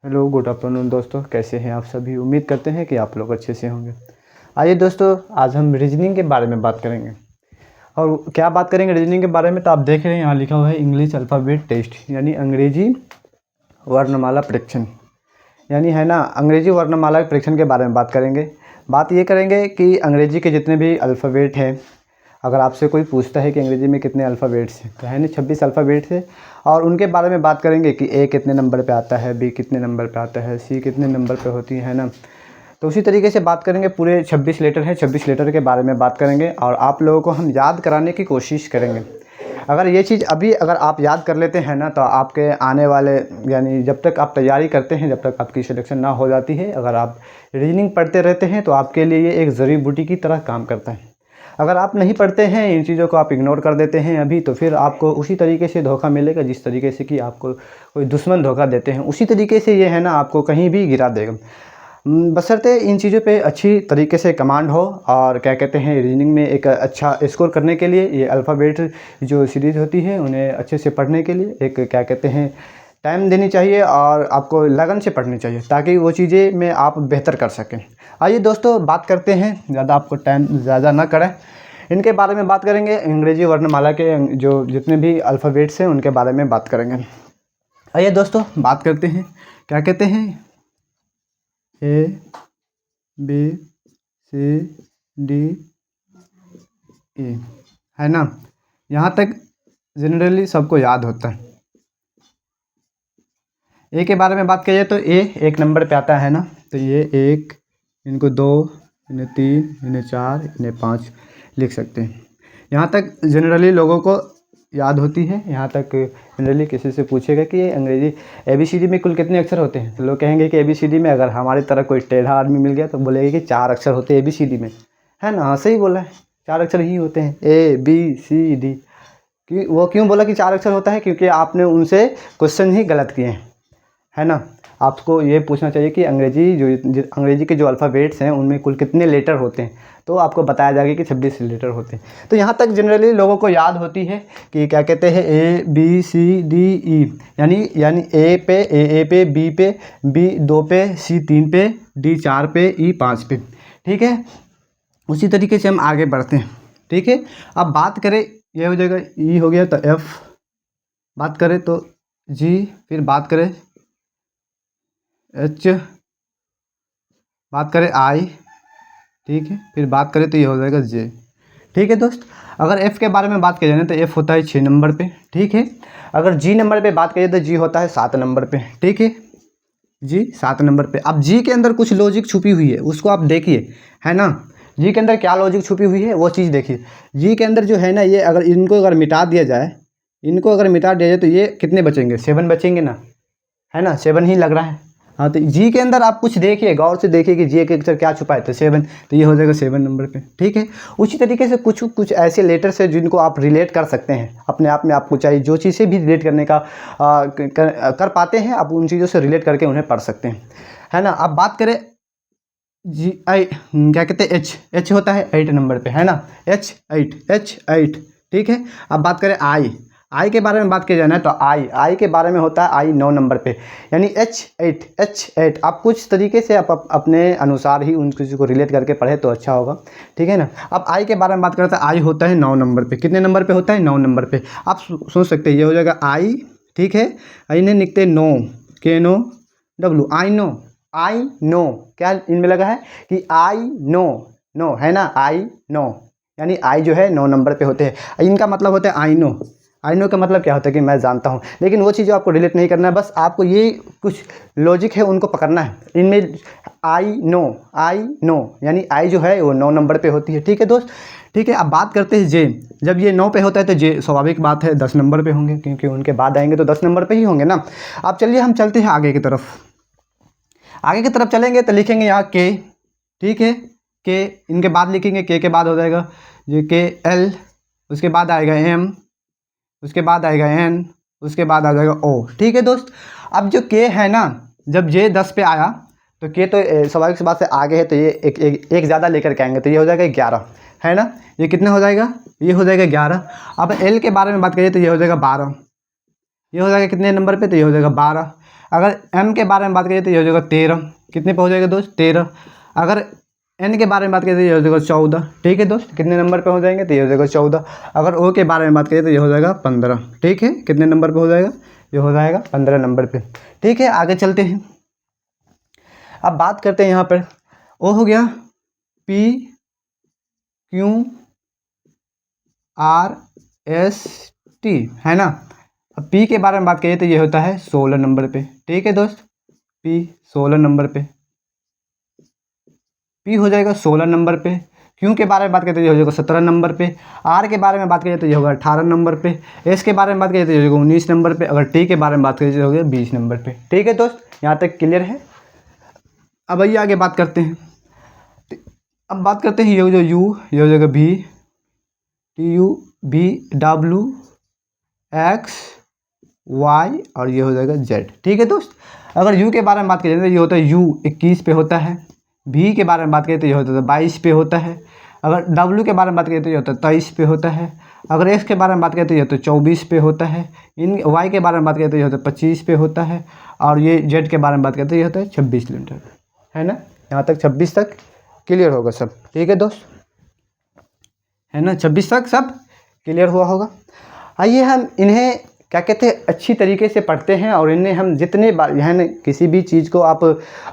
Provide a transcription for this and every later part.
Hello good afternoon दोस्तों, कैसे हैं आप सभी। उम्मीद करते हैं कि आप लोग अच्छे से होंगे। आइए दोस्तों, आज हम रीजनिंग के बारे में बात करेंगे। और क्या बात करेंगे रीजनिंग के बारे में, तो आप देख रहे हैं यहाँ लिखा हुआ है इंग्लिश अल्फ़ाबेट टेस्ट, यानी अंग्रेजी वर्णमाला परीक्षण, यानी है ना अंग्रेजी वर्णमाला परीक्षण के बारे में बात करेंगे। बात ये करेंगे कि अंग्रेजी के जितने भी अल्फ़ाबेट हैं, अगर आपसे कोई पूछता है कि अंग्रेजी में कितने अल्फ़ाबेट्स हैं, तो है ना 26 अल्फ़ाबेट्स है। और उनके बारे में बात करेंगे कि ए कितने नंबर पे आता है, बी कितने नंबर पे आता है, सी कितने नंबर पे होती है ना। तो उसी तरीके से बात करेंगे, पूरे 26 लेटर हैं, 26 लेटर के बारे में बात करेंगे और आप लोगों को हम याद कराने की कोशिश करेंगे। अगर ये चीज़ अभी अगर आप याद कर लेते हैं ना, तो आपके आने वाले, यानी जब तक आप तैयारी करते हैं, जब तक आपकी सिलेक्शन ना हो जाती है, अगर आप रीजनिंग पढ़ते रहते हैं तो आपके लिए ये एक जड़ी बूटी की तरह काम करता है। अगर आप नहीं पढ़ते हैं, इन चीज़ों को आप इग्नोर कर देते हैं अभी, तो फिर आपको उसी तरीके से धोखा मिलेगा जिस तरीके से कि आपको कोई दुश्मन धोखा देते हैं, उसी तरीके से ये है ना आपको कहीं भी गिरा देगा। बशर्ते इन चीज़ों पे अच्छी तरीके से कमांड हो। और क्या कहते हैं, रीजनिंग में एक अच्छा स्कोर करने के लिए ये अल्फ़ाबेट जो सीरीज़ होती है उन्हें अच्छे से पढ़ने के लिए एक क्या कहते हैं टाइम देनी चाहिए और आपको लगन से पढ़नी चाहिए, ताकि वो चीज़ें में आप बेहतर कर सकें। आइए दोस्तों, बात करते हैं, ज़्यादा आपको टाइम ज़्यादा ना करें, इनके बारे में बात करेंगे। अंग्रेजी वर्णमाला के जो जितने भी अल्फ़ाबेट्स हैं उनके बारे में बात करेंगे। आइए दोस्तों, बात करते हैं। क्या कहते हैं, A B C D E, है ना। यहाँ तक जनरली सबको याद होता है। ए के बारे में बात करिए तो ए एक नंबर पे आता है ना, तो ये एक, इनको 2, इन्हें 3, इन्हें 4, इन्हें 5 लिख सकते हैं। यहाँ तक जनरली लोगों को याद होती है। यहाँ तक जनरली किसी से पूछेगा कि अंग्रेजी ABCD में कुल कितने अक्षर होते हैं, तो लोग कहेंगे कि ABCD में, अगर हमारी तरह कोई टेढ़ा आदमी मिल गया तो बोलेगा कि 4 अक्षर होते हैं ABCD में, है ना। हाँ, सही बोला है, 4 अक्षर ही होते हैं ABCD। कि वो क्यों बोला कि 4 अक्षर होता है, क्योंकि आपने उनसे क्वेश्चन ही गलत किए हैं, है ना। आपको ये पूछना चाहिए कि अंग्रेजी के जो अल्फ़ाबेट्स हैं उनमें कुल कितने लेटर होते हैं, तो आपको बताया जाएगा कि 26 लेटर होते हैं। तो यहाँ तक जनरली लोगों को याद होती है कि क्या कहते हैं ABCDE, यानी ए पे, बी पे, बी 2 पे, सी 3 पे, डी 4 पे, ई 5 पे। ठीक है, उसी तरीके से हम आगे बढ़ते हैं। ठीक है, अब बात करें, ये हो जाएगा ई हो गया, तो F, बात करें तो G, फिर बात करें H, बात करें I, ठीक है, फिर बात करें तो ये हो जाएगा J। ठीक है दोस्त, अगर F के बारे में बात की जाए तो F होता है 6 नंबर पे। ठीक है, अगर G नंबर पे बात करिए तो G होता है 7 नंबर पे। ठीक है, G 7 नंबर पे। अब G के अंदर कुछ लॉजिक छुपी हुई है, उसको आप देखिए, है ना। G के अंदर क्या लॉजिक छुपी हुई है वो चीज़ देखिए। G के अंदर जो है ना, ये अगर इनको अगर मिटा दिया जाए, तो ये कितने बचेंगे, 7 बचेंगे ना, है ना, 7 ही लग रहा है। हाँ, तो जी के अंदर आप कुछ देखिए, गौर से देखिए कि जी के अक्षर क्या छुपा है, तो 7, तो ये हो जाएगा 7 नंबर पे। ठीक है, उसी तरीके से कुछ ऐसे लेटर्स हैं जिनको आप रिलेट कर सकते हैं अपने आप में। आपको चाहिए जो चीज़ से भी रिलेट करने का कर पाते हैं, आप उन चीज़ों से रिलेट करके उन्हें पढ़ सकते हैं, है ना। अब बात करें क्या कहते हैं, एच होता है 8 नंबर पे, है ना, H8। ठीक है, अब बात करें आई के बारे में बात किया जाए ना, तो आई के बारे में होता है आई 9 नंबर पे, यानी H8। आप कुछ तरीके से आप अपने अनुसार ही उन किसी को रिलेट करके पढ़े तो अच्छा होगा। ठीक है ना। अब आई के बारे में बात करते हैं, आई होता है 9 नंबर पे। कितने नंबर पे होता है, 9 नंबर पे। आप सोच सकते हैं ये हो जाएगा आई। ठीक है, आई ने लिखते नो, KNO, आई नो, क्या इनमें लगा है कि आई नो, है ना, आई नो, यानी आई जो है 9 नंबर पे होते हैं। इनका मतलब होता है आई नो का मतलब क्या होता है कि मैं जानता हूँ, लेकिन वो चीज़ें आपको रिलेट नहीं करना है, बस आपको ये कुछ लॉजिक है उनको पकड़ना है। इनमें आई नो यानी आई जो है वो 9 नंबर पे होती है। ठीक है दोस्त, ठीक है। अब बात करते हैं जे। जब ये 9 पे होता है तो जे स्वाभाविक बात है 10 नंबर पे होंगे, क्योंकि उनके बाद आएंगे तो 10 नंबर पे ही होंगे ना। अब चलिए हम चलते हैं आगे की तरफ चलेंगे तो लिखेंगे यहाँ के। ठीक है, के इनके बाद लिखेंगे, के बाद हो जाएगा ये KL, उसके बाद आएगा M, उसके बाद आएगा N, उसके बाद आ जाएगा O। ठीक है दोस्त, अब जो के है ना, जब J 10 पे आया तो के तो स्वाभाविक सी बात से आगे है, तो ये एक ज़्यादा लेकर के आएंगे, तो ये हो जाएगा 11, है ना। ये कितना हो जाएगा, ये हो जाएगा 11। अब L के बारे में बात करिए तो ये हो जाएगा 12। ये हो जाएगा कितने नंबर पे, तो ये हो जाएगा 12। अगर m के बारे में बात करें तो ये हो जाएगा 13, कितने पे हो जाएगा दोस्त 13। अगर n के बारे में बात करें तो ये हो जाएगा 14, ठीक है दोस्त, कितने नंबर पे हो जाएंगे तो ये हो जाएगा 14। अगर o के बारे में बात करें तो ये हो जाएगा 15, ठीक है, कितने नंबर पे हो जाएगा, ये हो जाएगा 15 नंबर पे, ठीक है। आगे चलते हैं, अब बात करते हैं यहाँ पर o हो गया p q r s t, है ना। अब p के बारे में बात करें तो ये होता है 16 नंबर पे, ठीक है दोस्त, p 16 नंबर पे, p हो जाएगा 16 नंबर पे। q के बारे में बात करते हैं तो ये हो जाएगा 17 नंबर पे। r के बारे में बात करें तो ये होगा 18 नंबर पे। s के बारे में बात करें तो ये होगा 19 नंबर पे। अगर t के बारे में बात करें तो ये हो गया 20 नंबर पे, ठीक है दोस्त, यहाँ तक क्लियर है। अब आइए आगे बात करते हैं। अब बात करते हैं ये हो जाएगा u, ये हो जाएगा v, t u v w x y और ये हो जाएगा z, ठीक है दोस्त। अगर u के बारे में बात करें तो ये होता है u 21 पे होता है। v के बारे में बात करें तो ये होता है 22 पे होता है। अगर w के बारे में बात करें तो ये होता है 23 पे होता है। अगर x के बारे में बात करें तो ये होता है 24 पे होता है। इन y के बारे में बात करें तो ये होता है 25 पे होता है। और ये z के बारे में बात करें तो ये होता है 26 किलोमीटर, है ना। यहाँ तक 26 तक क्लियर होगा सब, ठीक है दोस्त, है ना, 26 तक सब क्लियर हुआ होगा। आइए हम इन्हें क्या कहते हैं अच्छी तरीके से पढ़ते हैं और इन्हें हम जितने बार, है ना, किसी भी चीज़ को आप,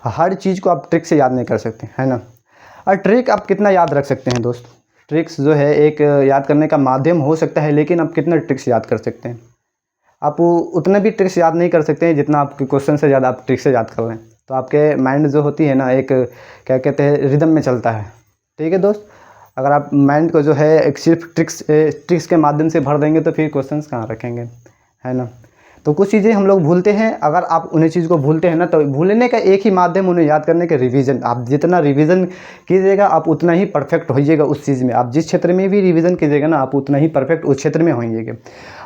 हर चीज़ को आप ट्रिक से याद नहीं कर सकते, है ना। और ट्रिक आप कितना याद रख सकते हैं दोस्त, ट्रिक्स जो है एक याद करने का माध्यम हो सकता है, लेकिन आप कितना ट्रिक्स याद कर सकते हैं, आप उतना भी ट्रिक्स याद नहीं कर सकते हैं जितना आपके क्वेश्चन से ज़्यादा आप ट्रिक्स से याद कर रहे हैं। तो आपके माइंड जो होती है ना, एक क्या कहते हैं रिदम में चलता है, ठीक है दोस्त। अगर आप माइंड को जो है एक सिर्फ ट्रिक्स के माध्यम से भर देंगे तो फिर क्वेश्चंस कहाँ रखेंगे, है ना। तो कुछ चीज़ें हम लोग भूलते हैं, अगर आप उन्हें चीज़ को भूलते हैं ना, तो भूलने का एक ही माध्यम उन्हें याद करने का रिवीजन। आप जितना रिवीजन कीजिएगा आप उतना ही परफेक्ट होइएगा उस चीज़ में। आप जिस क्षेत्र में भी रिवीजन कीजिएगा ना, आप उतना ही परफेक्ट उस क्षेत्र में होइएगा।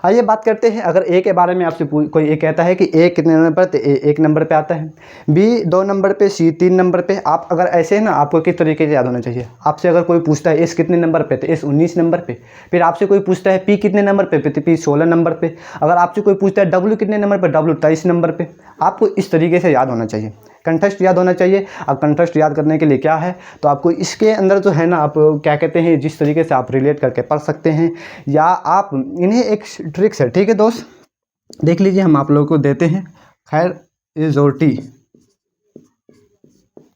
आइए बात करते हैं, अगर ए के बारे में आपसे कोई ये कहता है कि ए कितने नंबर पर, तो ए 1 नंबर पे आता है, बी 2 नंबर पे, सी 3 नंबर पे। आप अगर ऐसे है ना, आपको किस तरीके से याद होना चाहिए। आपसे अगर कोई पूछता है एस कितने नंबर पे, तो एस 19 नंबर पे। फिर आपसे कोई पूछता है पी कितने नंबर पे, तो पी 16 नंबर पे। अगर आपसे कोई पूछता है डब्ल्यू कितने नंबर पर, डब्ल्यू 23 नंबर पे। आपको इस तरीके से याद होना चाहिए, कंठस्थ याद होना चाहिए। अब कंठस्थ याद करने के लिए क्या है, तो आपको इसके अंदर जो है ना, आप क्या कहते हैं, जिस तरीके से आप रिलेट करके पढ़ सकते हैं, या आप इन्हें एक ट्रिक्स है, ठीक है दोस्त, देख लीजिए, हम आप लोगों को देते हैं। खैर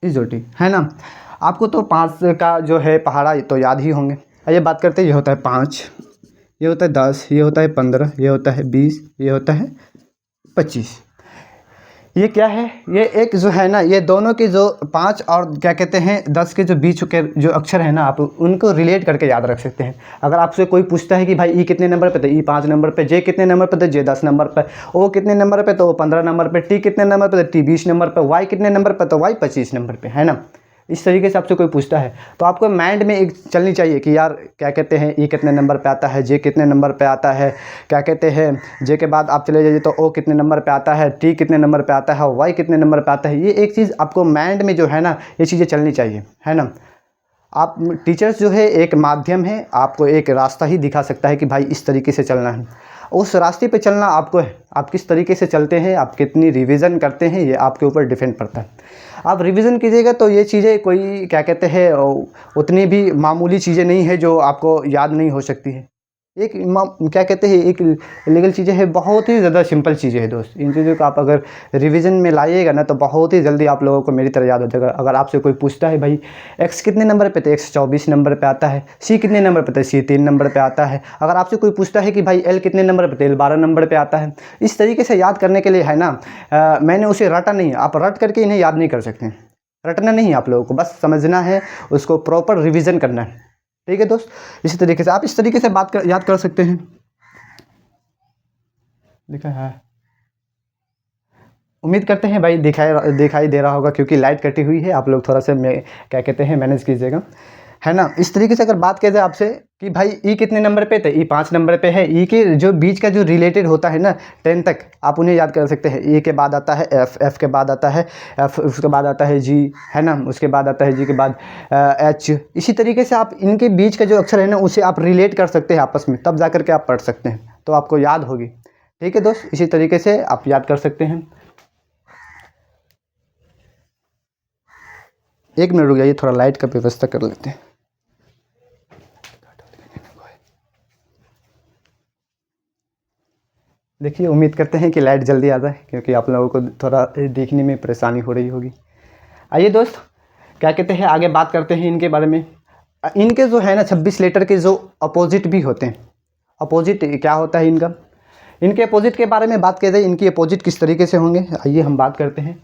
इजोटी है ना। आपको तो 5 का जो है पहाड़ा तो याद ही होंगे। आइए बात करते हैं, ये होता है 5, ये होता है 10, ये होता है 15, ये होता है 20, ये होता है 25। ये क्या है, ये एक जो है ना, ये दोनों के जो 5 और क्या कहते हैं 10 के जो बीच के जो अक्षर है ना, आप उनको रिलेट करके याद रख सकते हैं। अगर आपसे कोई पूछता है कि भाई ई कितने नंबर पे, तो ई 5 नंबर पे, जे कितने नंबर पे, तो जे 10 नंबर पे, ओ कितने नंबर पे, तो ओ 15 नंबर पे, टी कितने नंबर पे, तो टी 20 नंबर पे, वाई कितने नंबर पे, तो वाई 25 नंबर पे, है ना। इस तरीके से आपसे कोई पूछता है तो आपको माइंड में एक चलनी चाहिए कि यार क्या कहते हैं ई कितने नंबर पे आता है, जे कितने नंबर पे आता है, क्या कहते हैं जे के बाद आप चले जाइए तो ओ कितने नंबर पे आता है, टी कितने नंबर पे आता है, वाई कितने नंबर पे आता है। ये एक चीज़ आपको माइंड में जो है ना, ये चीज़ें चलनी चाहिए, है ना। आप टीचर्स जो है एक माध्यम है, आपको एक रास्ता ही दिखा सकता है कि भाई इस तरीके से चलना है। उस रास्ते पे चलना आपको है, आप किस तरीके से चलते हैं, आप कितनी रिवीजन करते हैं, ये आपके ऊपर डिपेंड पड़ता है। आप रिवीजन कीजिएगा तो ये चीज़ें कोई क्या कहते हैं उतनी भी मामूली चीज़ें नहीं है जो आपको याद नहीं हो सकती है। एक क्या कहते हैं एक लीगल चीज़ें है, बहुत ही ज़्यादा सिंपल चीज़ें हैं दोस्त। इन चीज़ों को आप अगर रिवीजन में लाइएगा ना, तो बहुत ही जल्दी आप लोगों को मेरी तरह याद हो जाएगा। अगर आपसे कोई पूछता है भाई एक्स कितने नंबर पे, तो एक्स 24 नंबर पे आता है, सी कितने नंबर पे, तो सी 3 नंबर पे आता है। अगर आपसे कोई पूछता है कि भाई एल कितने नंबर पे, तो एल 12 नंबर पे आता है। इस तरीके से याद करने के लिए है ना, मैंने उसे रटा नहीं, आप रट करके इन्हें याद नहीं कर सकते। रटना नहीं है आप लोगों को, बस समझना है, उसको प्रॉपर रिवीजन करना है, ठीक है दोस्त। इसी तरीके से आप इस तरीके से याद कर सकते हैं। लिखा है, उम्मीद करते हैं भाई दिखाई दे रहा होगा, क्योंकि लाइट कटी हुई है। आप लोग थोड़ा सा क्या कहते हैं मैनेज कीजिएगा, है ना। इस तरीके से अगर बात किया जाए आपसे कि भाई ई कितने नंबर पे, तो ई 5 नंबर पे है। ई के जो बीच का जो रिलेटेड होता है ना 10 तक, आप उन्हें याद कर सकते हैं। ए के बाद आता है एफ, एफ के बाद आता है एफ, उसके बाद आता है जी, है ना, उसके बाद आता है जी के बाद एच। इसी तरीके से आप इनके बीच का जो अक्षर है ना, उसे आप रिलेट कर सकते हैं आपस में, तब जा कर के आप पढ़ सकते हैं, तो आपको याद होगी, ठीक है दोस्त। इसी तरीके से आप याद कर सकते हैं। एक मिनट रुक जाइए, थोड़ा लाइट का व्यवस्था कर लेते हैं। देखिए, उम्मीद करते हैं कि लाइट जल्दी आ जाए, क्योंकि आप लोगों को थोड़ा देखने में परेशानी हो रही होगी। आइए दोस्त, क्या कहते हैं, आगे बात करते हैं इनके बारे में। इनके जो है ना 26 लेटर के जो अपोजिट भी होते हैं। अपोजिट क्या होता है इनका, इनके अपोजिट के बारे में बात करते हैं। इनकी अपोजिट किस तरीके से होंगे, आइए हम बात करते हैं।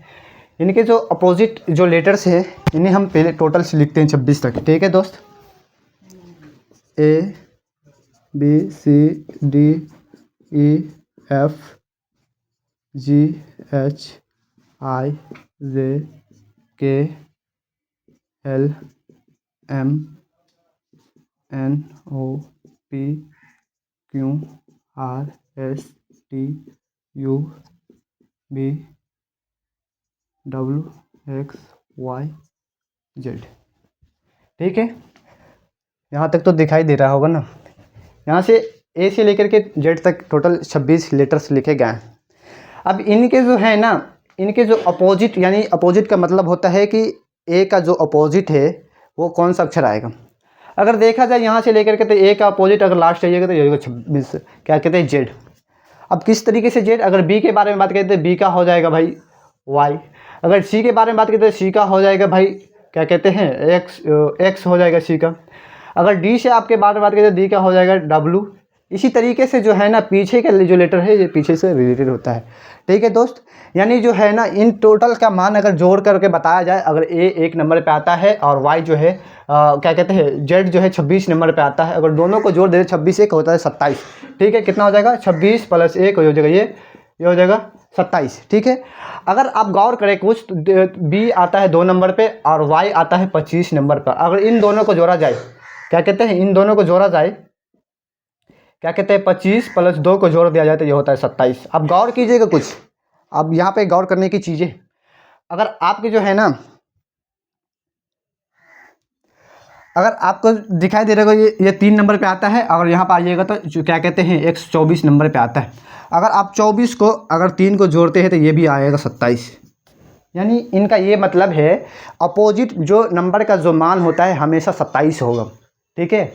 इनके जो अपोजिट जो लेटर्स हैं, इन्हें हम पहले टोटल से लिखते हैं 26 तक। ठीक है दोस्त, A B C D E F G H I J K L M N O P Q R S T U V W X Y Z। ठीक है, यहाँ तक तो दिखाई दे रहा होगा ना। यहाँ से ए से लेकर के जेड तक टोटल 26 लेटर्स लिखे गए हैं। अब इनके जो है ना, इनके जो अपोजिट, यानी अपोजिट का मतलब होता है कि ए का जो अपोजिट है वो कौन सा अक्षर आएगा। अगर देखा जाए यहाँ से लेकर के, तो ए का अपोजिट अगर लास्ट आइएगा तो ये होगा 26, क्या कहते हैं, जेड। अब किस तरीके से जेड, अगर बी के बारे में बात करते हैं, बी का हो जाएगा भाई वाई। अगर सी के बारे में बात करते हैं, सी का हो जाएगा भाई क्या कहते हैं, एक्स हो जाएगा सी का। अगर डी से आपके बारे में बात करते हैं, डी का हो जाएगा डब्लू। इसी तरीके से जो है ना, पीछे का जो लेटर है ये पीछे से रिलेटेड होता है। ठीक है दोस्त, यानी जो है ना, इन टोटल का मान अगर जोड़ करके बताया जाए, अगर ए 1 नंबर पे आता है और वाई जो है क्या कहते हैं, जेड जो है 26 नंबर पे आता है। अगर दोनों को जोड़ दे 26 1 होता है 27। ठीक है, कितना हो जाएगा, 26 + 1 हो जाएगा, ये हो जाएगा 27। ठीक है, अगर आप गौर करें कुछ, तो बी आता है 2 नंबर पे और वाई आता है 25 नंबर पर। अगर इन दोनों को जोड़ा जाए, क्या कहते हैं, इन दोनों को जोड़ा जाए, क्या कहते हैं, 25 + 2 को जोड़ दिया जाए तो ये होता है 27। अब गौर कीजिएगा कुछ, अब यहाँ पे गौर करने की चीज़ें, अगर आपके जो है ना, अगर आपको दिखाई दे रहा होगा ये 3 नंबर पे आता है, और यहाँ पर आइएगा तो जो क्या कहते हैं, 124 नंबर पे आता है। अगर आप 24 को अगर 3 को जोड़ते हैं तो ये भी आएगा 27। यानी इनका ये मतलब है, अपोजिट जो नंबर का जो मान होता है हमेशा 27 होगा। ठीक है,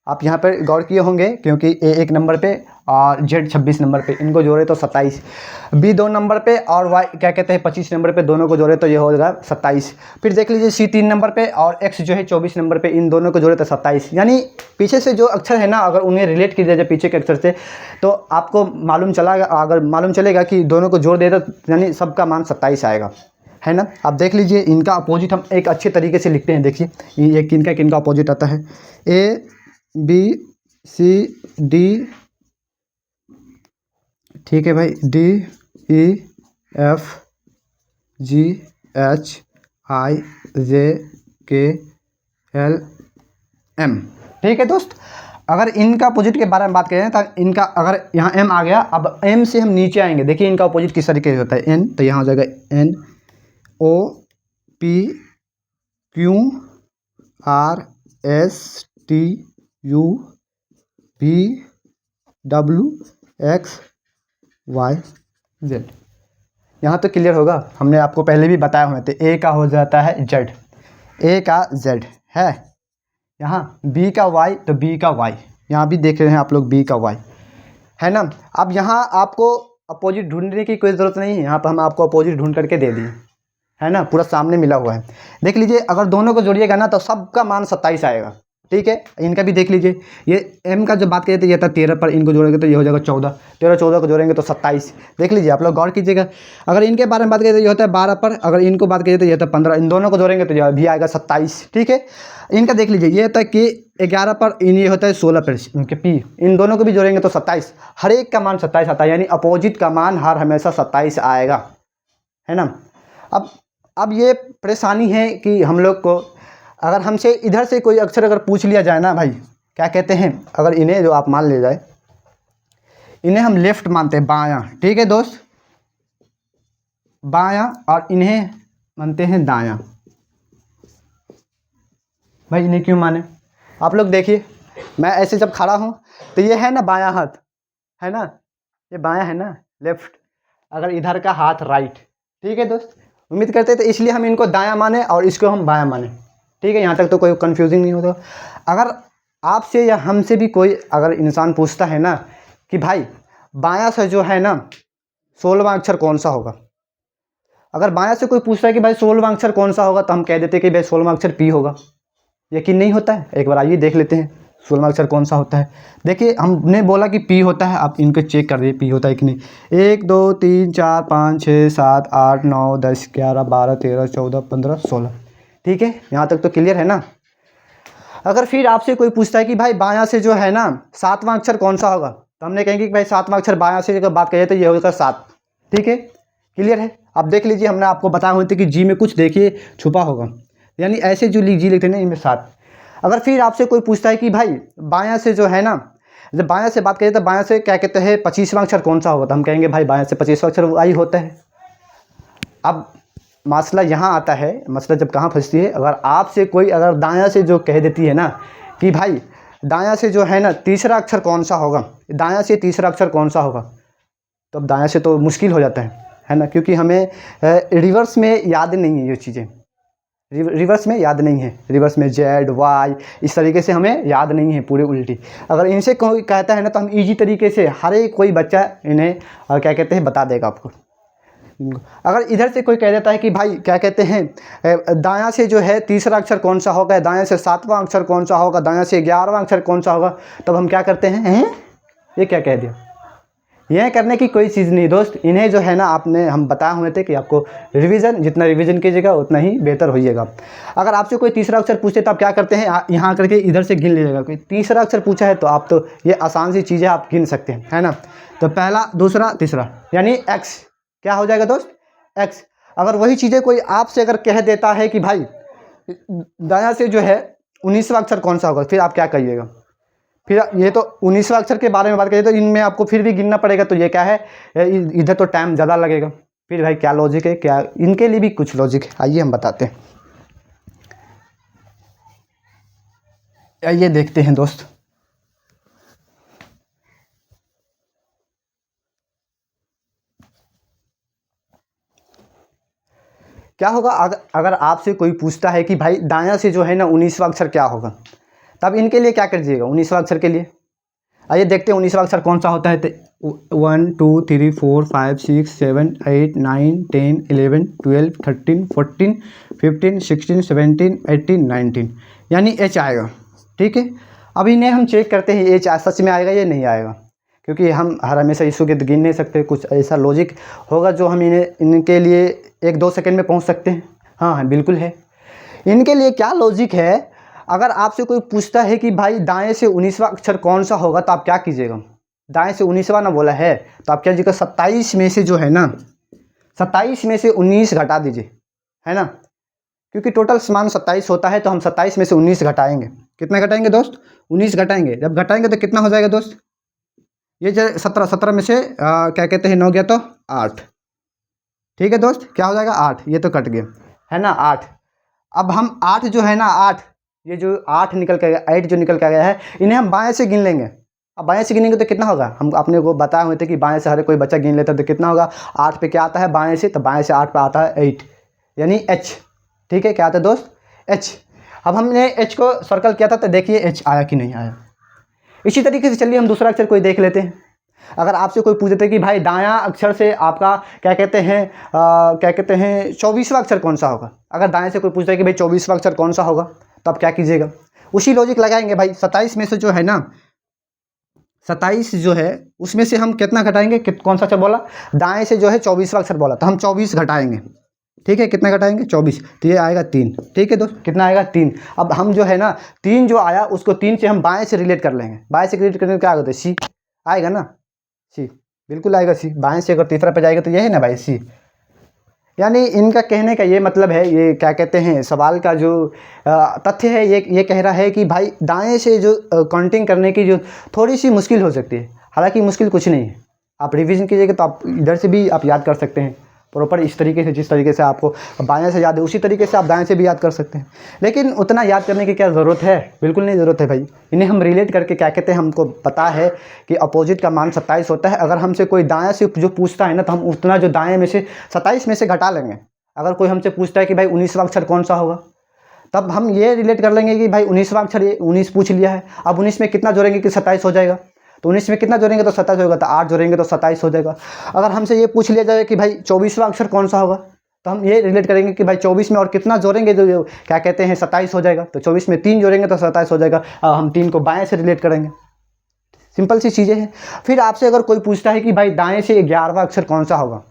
आप यहाँ पर गौर किए होंगे, क्योंकि ए 1 नंबर पे और जेड 26 नंबर पे, इनको जोड़े तो 27। बी 2 नंबर पे और वाई क्या कहते हैं 25 नंबर पे, दोनों को जोड़े तो ये हो जाएगा 27। फिर देख लीजिए सी 3 नंबर पे और एक्स जो है 24 नंबर पे, इन दोनों को जोड़े तो 27। यानी पीछे से जो अक्षर है ना, अगर उन्हें रिलेट किया जाए पीछे के अक्षर से, तो आपको मालूम चला, अगर मालूम चलेगा कि दोनों को जोड़ दे तो यानी सबका मान 27 आएगा, है ना। आप देख लीजिए, इनका अपोजिट हम एक अच्छे तरीके से लिखते हैं। देखिए ये किनका अपोजिट आता है, ए बी सी डी, ठीक है भाई, D E F G H I J K L M. ठीक है दोस्त, अगर इनका अपोजिट के बारे में बात करें तो इनका, अगर यहाँ एम आ गया, अब एम से हम नीचे आएंगे। देखिए इनका अपोजिट किस तरीके से होता है, एन, तो यहाँ हो जाएगा N O P Q R S T U V W X Y Z. यहाँ तो क्लियर होगा, हमने आपको पहले भी बताया हुआ था। ए का हो जाता है जेड, ए का जेड है, यहाँ बी का वाई तो बी का वाई, यहाँ भी देख रहे हैं आप लोग बी का वाई, है ना। अब यहाँ आपको अपोजिट ढूंढने की कोई ज़रूरत नहीं है, यहाँ पर हम आपको अपोजिट ढूंढ करके दे दिए, है ना, पूरा सामने मिला हुआ है। देख लीजिए, अगर दोनों को जोड़िएगा ना तो सबका मान 27 आएगा। ठीक है, इनका भी देख लीजिए, ये एम का जो बात करिए तो ये था 13 पर, इनको जोड़ेंगे तो ये हो जाएगा 14, 13 को जोड़ेंगे तो 27। देख लीजिए, आप लोग गौर कीजिएगा। अगर इनके बारे में बात करिए तो ये होता है 12 पर, अगर इनको बात करिए तो ये होता है 15, इन दोनों को जोड़ेंगे तो ये भी आएगा 27। ठीक है, इनका देख लीजिए, ये होता है कि 11 पर, इन ये होता है 16 पर, इनके पी, इन दोनों को भी जोड़ेंगे तो 27, हर एक का मान 27 आता है। यानी अपोजिट का मान हर हमेशा 27 आएगा, है ना। अब ये परेशानी है कि हम लोग को, अगर हमसे इधर से कोई अक्षर अगर पूछ लिया जाए ना भाई, क्या कहते हैं, अगर इन्हें जो आप मान ले जाए, इन्हें हम लेफ्ट मानते हैं, बायां। ठीक है दोस्त, बायां, और इन्हें मानते हैं दायां। भाई इन्हें क्यों माने, आप लोग देखिए, मैं ऐसे जब खड़ा हूँ तो ये है ना बायां हाथ, है ना, ये बायां है ना, लेफ्ट। अगर इधर का हाथ राइट, ठीक है दोस्त, उम्मीद करते हैं, तो इसलिए हम इनको दायां माने और इसको हम बायां माने। ठीक है, यहाँ तक तो कोई कन्फ्यूजिंग नहीं होता। अगर आपसे या हमसे भी कोई अगर इंसान पूछता है ना कि भाई बायां से जो है ना 16वां अक्षर कौन सा होगा, अगर बायां से कोई पूछता है कि भाई 16वां अक्षर कौन सा होगा, तो हम कह देते हैं कि भाई 16वां अक्षर पी होगा। यकीन नहीं होता है? एक बार आइए देख लेते हैं 16वां अक्षर कौन सा होता है। देखिए, हमने बोला कि पी होता है, आप इनको चेक कर दीजिए पी होता है कि नहीं। 1 2 3 4 5 6 7 8 9 10 11 12 13 14 15 16। ठीक है, यहाँ तक तो क्लियर है ना। अगर फिर आपसे कोई पूछता है कि भाई बायां से जो है ना 7वां अक्षर कौन सा होगा, तो हमने कहेंगे कि भाई 7वां अक्षर बायां से अगर बात करें तो ये होगा 7। ठीक है, क्लियर है। अब देख लीजिए, हमने आपको बताया हुआ था कि जी में कुछ देखिए छुपा होगा, यानी ऐसे जो जी लिखते हैं ना इनमें 7। अगर फिर आपसे कोई पूछता है कि भाई बायां से जो है ना, जब बायां से बात करें तो बायां से क्या कहते हैं 25वां अक्षर कौन सा होगा, तो हम कहेंगे भाई बायां से 25वां अक्षर आई होता है। अब मसला यहाँ आता है, मसला जब कहाँ फंसती है, अगर आपसे कोई अगर दायां से जो कह देती है ना कि भाई दायां से जो है ना तीसरा अक्षर कौन सा होगा, दायां से तीसरा अक्षर कौन सा होगा, तो अब दायां से तो मुश्किल हो जाता है ना, क्योंकि हमें रिवर्स में याद नहीं है ये चीज़ें, रिवर्स में याद नहीं है, रिवर्स में जेड वाई इस तरीके से हमें याद नहीं है पूरे उल्टी। अगर इनसे कोई कहता है ना तो हम इजी तरीके से हर एक कोई बच्चा इन्हें क्या कहते हैं बता देगा आपको। अगर इधर से कोई कह देता है कि भाई क्या कहते हैं दायां से जो है तीसरा अक्षर कौन सा होगा, दायां से 7वां अक्षर कौन सा होगा, दायां से 11वां अक्षर कौन सा होगा, तब हम क्या करते हैं ये क्या कह दिया। यह करने की कोई चीज़ नहीं दोस्त, इन्हें जो है ना आपने हम बताए हुए थे कि आपको रिवीजन, जितना रिवीजन कीजिएगा उतना ही बेहतर होइएगा। अगर आपसे कोई तीसरा अक्षर पूछे तो आप क्या करते हैं, यहाँ करके इधर से गिन लीजिएगा। कोई तीसरा अक्षर पूछा है तो आप तो ये आसान सी चीज़ें आप गिन सकते हैं, है ना। तो पहला दूसरा तीसरा यानी एक्स क्या हो जाएगा दोस्त, एक्स। अगर वही चीज़ें कोई आपसे अगर कह देता है कि भाई दायां से जो है 19वां अक्षर कौन सा होगा, फिर आप क्या कहिएगा। फिर ये तो 19वां अक्षर के बारे में बात करिए तो इनमें आपको फिर भी गिनना पड़ेगा, तो ये क्या है इधर तो टाइम ज़्यादा लगेगा। फिर भाई क्या लॉजिक है, क्या इनके लिए भी कुछ लॉजिक है, आइए हम बताते हैं। आइए देखते हैं दोस्त। क्या होगा अगर आपसे कोई पूछता है कि भाई दायां से जो है ना 19वां अक्षर क्या होगा, तब इनके लिए क्या कर दीजिएगा 19वां अक्षर के लिए। आइए देखते हैं 19वां अक्षर कौन सा होता है। तो 1 2 3 4 5 6 7 8 9 10 11 12 13 14 15 16 17 18 19 यानी एच आएगा। ठीक है, अब इन्हें हम चेक करते हैं एच सच में आएगा या नहीं आएगा, क्योंकि हम हर हमेशा इशू के गिन नहीं सकते, कुछ ऐसा लॉजिक होगा जो हम इनके लिए 1-2 सेकंड में पहुंच सकते हैं। हाँ हाँ बिल्कुल है। इनके लिए क्या लॉजिक है, अगर आपसे कोई पूछता है कि भाई दाएं से 19वां अक्षर कौन सा होगा, तो आप क्या कीजिएगा। दाएं से 19वां ना बोला है तो आप क्या कीजिएगा 27 में से जो है ना 27 में से 19 घटा दीजिए, है ना, क्योंकि टोटल मान 27 होता है, तो हम 27 में से 19 घटाएंगे। कितना घटाएंगे दोस्त, 19 घटाएंगे। जब घटाएंगे तो कितना हो जाएगा दोस्त, ये जो 17 में से क्या कहते हैं 9 गया तो 8। ठीक है दोस्त, क्या हो जाएगा 8, ये तो कट गया, है ना 8। अब हम 8 जो है ना 8, ये जो 8 निकल के गया, 8 जो निकल के गया है, इन्हें हम बाएं से गिन लेंगे। अब बाएं से गिनेंगे तो कितना होगा, हम अपने को बताए हुए थे कि बाएं से हर कोई बच्चा गिन लेता है, तो कितना होगा 8 पे क्या आता है बाएं से, तो बाएं से 8 पे आता है 8 यानी एच। ठीक है, क्या आता है दोस्त एच। अब हमने एच को सर्कल किया था, तो देखिए एच आया कि नहीं आया। इसी तरीके से चलिए हम दूसरा अक्षर कोई देख लेते हैं। अगर आपसे कोई पूछते हैं कि भाई दायां अक्षर से आपका क्या कहते हैं 24वां अक्षर कौन सा होगा, अगर दाएं से कोई पूछता है कि भाई 24वां अक्षर कौन सा होगा, तो आप क्या कीजिएगा, उसी लॉजिक लगाएंगे। भाई 27 में से जो है ना 27 जो है उसमें से हम कितना घटाएंगे, कौन सा अक्षर बोला, दाएं से जो है 24वां अक्षर बोला, तो हम 24 घटाएंगे। ठीक है, कितना घटाएंगे 24, तो ये आएगा 3। ठीक है दोस्त, कितना आएगा 3। अब हम जो है ना 3 जो आया उसको 3 से हम बाएं से रिलेट कर लेंगे। बाएं से रिलेट करने में क्या होता है सी आएगा ना, सी बिल्कुल आएगा सी। बाएं से अगर तीसरा पे जाएगा तो ये है ना भाई सी। यानी इनका कहने का ये मतलब है, ये क्या कहते हैं सवाल का जो तथ्य है ये कह रहा है कि भाई दाएं से जो काउंटिंग करने की जो थोड़ी सी मुश्किल हो सकती है, हालांकि मुश्किल कुछ नहीं है। आप रिवीजन कीजिएगा तो आप इधर से भी आप याद कर सकते हैं प्रॉपर, इस तरीके से जिस तरीके से आपको बाएं से याद है उसी तरीके से आप दाएं से भी याद कर सकते हैं। लेकिन उतना याद करने की क्या ज़रूरत है, बिल्कुल नहीं ज़रूरत है भाई। इन्हें हम रिलेट करके क्या कहते हैं, हमको पता है कि अपोजिट का मान 27 होता है। अगर हमसे कोई दाएं से जो पूछता है ना, तो हम उतना जो दाएं में से 27 में से घटा लेंगे। अगर कोई हमसे पूछता है कि भाई 19वां अक्षर कौन सा होगा, तब हम ये रिलेट कर लेंगे कि भाई 19वां अक्षर, ये 19 पूछ लिया है, अब 19 में कितना जोड़ेंगे कि 27 हो जाएगा, तो 19 में कितना जोड़ेंगे तो 27 होगा, तो 8 जोड़ेंगे तो 27 हो जाएगा। अगर हमसे ये पूछ लिया जाए कि भाई 24वां अक्षर कौन सा होगा, तो हम ये रिलेट करेंगे कि भाई 24 में और कितना जोड़ेंगे जो क्या कहते हैं 27 हो जाएगा, तो 24 में 3 जोड़ेंगे तो 27 हो जाएगा। हम 3 को बाएँ से रिलेट करेंगे। सिंपल सी चीज़ें हैं। फिर आपसे अगर कोई पूछता है कि भाई दाएँ से 11वां अक्षर कौन सा होगा,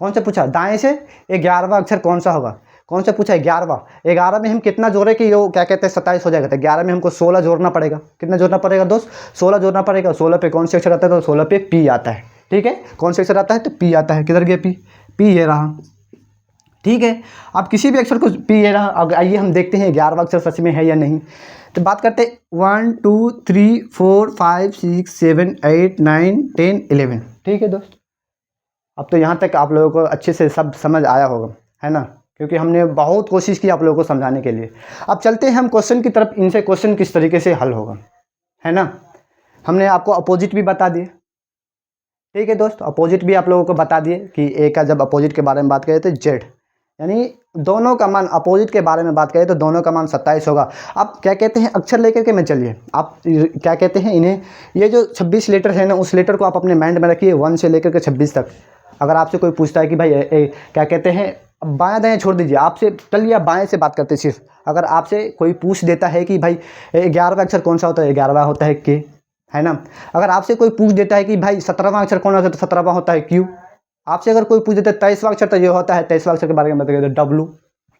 कौन सा पूछा, दाएँ से 11वां अक्षर कौन सा होगा, कौन सा पूछा, 11वां। 11 में हम कितना जोड़े कि वो क्या कहते हैं 27 हो जाएगा, तो 11 में हमको 16 जोड़ना पड़ेगा। कितना जोड़ना पड़ेगा दोस्त, 16 जोड़ना पड़ेगा। 16 पे कौन सा अक्षर आता है, तो 16 पे पी आता है। ठीक है, कौन सा अक्षर आता है, तो पी आता है। किधर गया पी, पी ये रहा। ठीक है, आप किसी भी अक्षर को पी ये रहा। अब आइए हम देखते हैं 11वां अक्षर सच में है या नहीं। तो बात करते हैं 1 2 3 4 5 6 7 8 9 10 11। ठीक है दोस्त, अब तो यहाँ तक आप लोगों को अच्छे से सब समझ आया होगा, है ना, क्योंकि हमने बहुत कोशिश की आप लोगों को समझाने के लिए। अब चलते हैं हम क्वेश्चन की तरफ, इनसे क्वेश्चन किस तरीके से हल होगा, है ना। हमने आपको अपोजिट भी बता दिए। ठीक है दोस्त, अपोजिट भी आप लोगों को बता दिए कि ए का जब अपोजिट के बारे में बात करें तो जेड, यानी दोनों का मान, अपोजिट के बारे में बात करें तो दोनों का मान 27 होगा। आप क्या कहते हैं अक्षर लेकर के मैं चलिए, आप क्या कहते हैं इन्हें, ये जो 26 लेटर है ना, उस लेटर को आप अपने माइंड में रखिए 1 से लेकर के 26 तक। अगर आपसे कोई पूछता है कि भाई क्या कहते हैं, बाएं दाएं छोड़ दीजिए, आपसे चलिए आप बाएं से बात करते सिर्फ। अगर आपसे कोई पूछ देता है कि भाई 11वां अक्षर कौन सा होता है, 11वां होता है के, है ना। अगर आपसे कोई पूछ देता है कि भाई 17वां अक्षर कौन होता है, तो 17वां होता है क्यू। आपसे अगर कोई पूछ देता है 23वां अक्षर, तो ये होता है 23वां अक्षर के बारे में बताइए तो डब्लू।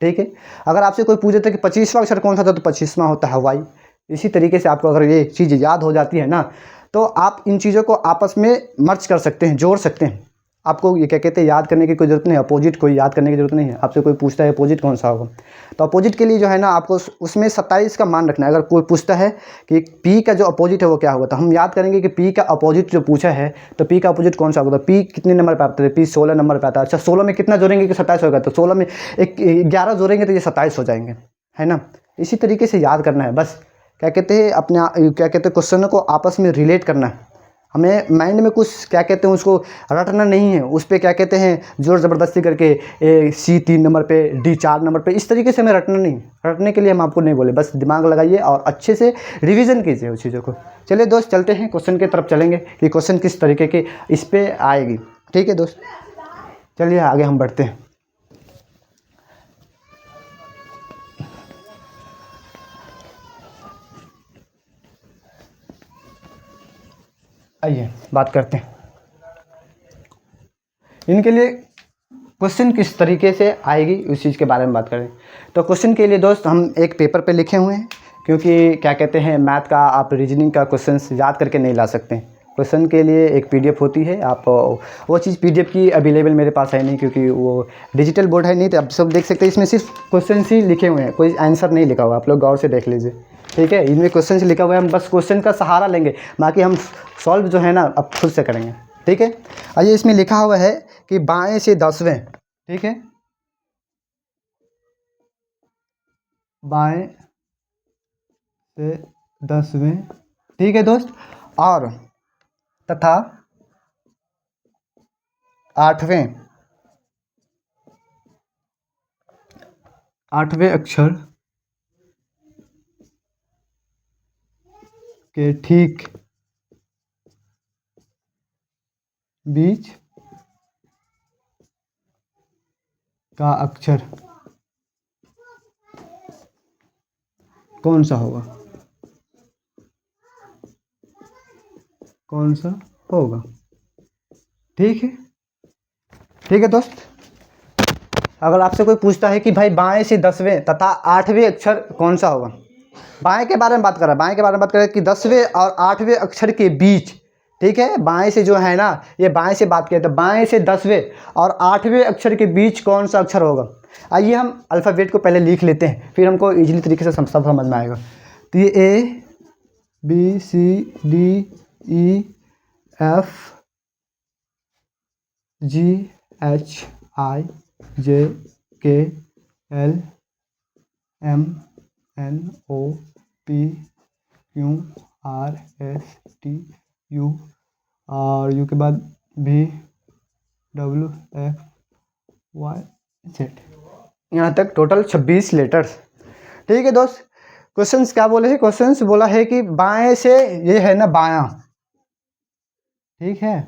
ठीक है, अगर आपसे कोई पूछ देता है कि 25वां अक्षर कौन सा था, तो 25वां होता है वाई। इसी तरीके से आपको अगर ये चीज़ याद हो जाती है ना, तो आप इन चीज़ों को आपस में मर्ज कर सकते हैं, जोड़ सकते हैं। आपको ये क्या कहते हैं याद करने की कोई ज़रूरत नहीं है, अपोजिट कोई याद करने की ज़रूरत नहीं है। आपसे कोई पूछता है अपोजिट कौन सा होगा, तो अपोजिट के लिए जो है ना आपको उसमें 27 का मान रखना है। अगर कोई पूछता है कि पी का जो अपोजिट है वो क्या होगा, तो हम याद करेंगे कि पी का अपोजिट जो पूछा है, तो पी का अपोजिट कौन सा होगा, तो पी कितने नंबर पर आता है, पी 16 नंबर पर आता है। अच्छा 16 में कितना जोड़ेंगे कि 27 होगा, तो 16 में 11 जोड़ेंगे तो ये 27 हो जाएंगे, है ना। इसी तरीके से याद करना है बस। क्या कहते हैं अपने क्या कहते हैं क्वेश्चनों को आपस में रिलेट करना है। हमें माइंड में कुछ क्या कहते हैं उसको रटना नहीं है, उस पर क्या कहते हैं जोर ज़बरदस्ती करके सी 3 नंबर पे, डी 4 नंबर पे, इस तरीके से हमें रटना नहीं। रटने के लिए हम आपको नहीं बोले, बस दिमाग लगाइए और अच्छे से रिवीजन कीजिए उस चीज़ों को। चलिए दोस्त चलते हैं क्वेश्चन की तरफ चलेंगे कि क्वेश्चन किस तरीके के इस पर आएगी। ठीक है दोस्त, चलिए आगे हम बढ़ते हैं। आइए बात करते हैं इनके लिए क्वेश्चन किस तरीके से आएगी, उस चीज़ के बारे में बात करें। तो क्वेश्चन के लिए दोस्त हम एक पेपर पे लिखे हुए हैं, क्योंकि क्या कहते हैं मैथ का आप रीजनिंग का क्वेश्चन याद करके नहीं ला सकते। क्वेश्चन के लिए एक पीडीएफ होती है, आप वो चीज़ पीडीएफ की अवेलेबल मेरे पास है नहीं, क्योंकि वो डिजिटल बोर्ड है नहीं, तो आप सब देख सकते हैं इसमें सिर्फ क्वेश्चन ही लिखे हुए हैं, कोई आंसर नहीं लिखा हुआ। आप लोग गौर से देख लीजिए। ठीक है, इनमें क्वेश्चन से लिखा हुआ है, हम बस क्वेश्चन का सहारा लेंगे, बाकी हम सॉल्व जो है ना अब खुद से करेंगे। ठीक है, आइए इसमें लिखा हुआ है कि बाएं से 10वें, ठीक है, बाएं से 10वें, ठीक है दोस्त, और तथा 8वें अक्षर के ठीक बीच का अक्षर कौन सा होगा, कौन सा होगा। ठीक है, ठीक है दोस्त, अगर आपसे कोई पूछता है कि भाई बाएं से 10वें तथा 8वें अक्षर कौन सा होगा, बाएं के बारे में बात कर रहा है, बाएं के बारे में बात कर रहा है कि 10वें और 8वें अक्षर के बीच। ठीक है, बाएं से जो है ना, ये बाएं से बात किया, तो बाएं से 10वें और 8वें अक्षर के बीच कौन सा अक्षर होगा। आइए हम अल्फ़ाबेट को पहले लिख लेते हैं, फिर हमको इजीली तरीके से सब समझ में आएगा। तो ये ABCDEFGHIJKLMNOPQRSTU, और यू के बाद VWXY सेट, यहाँ तक टोटल 26 लेटर्स। ठीक है दोस्त, क्वेश्चंस क्या बोले हैं, क्वेश्चंस बोला है कि बाएं से, ये है ना बायां, ठीक है,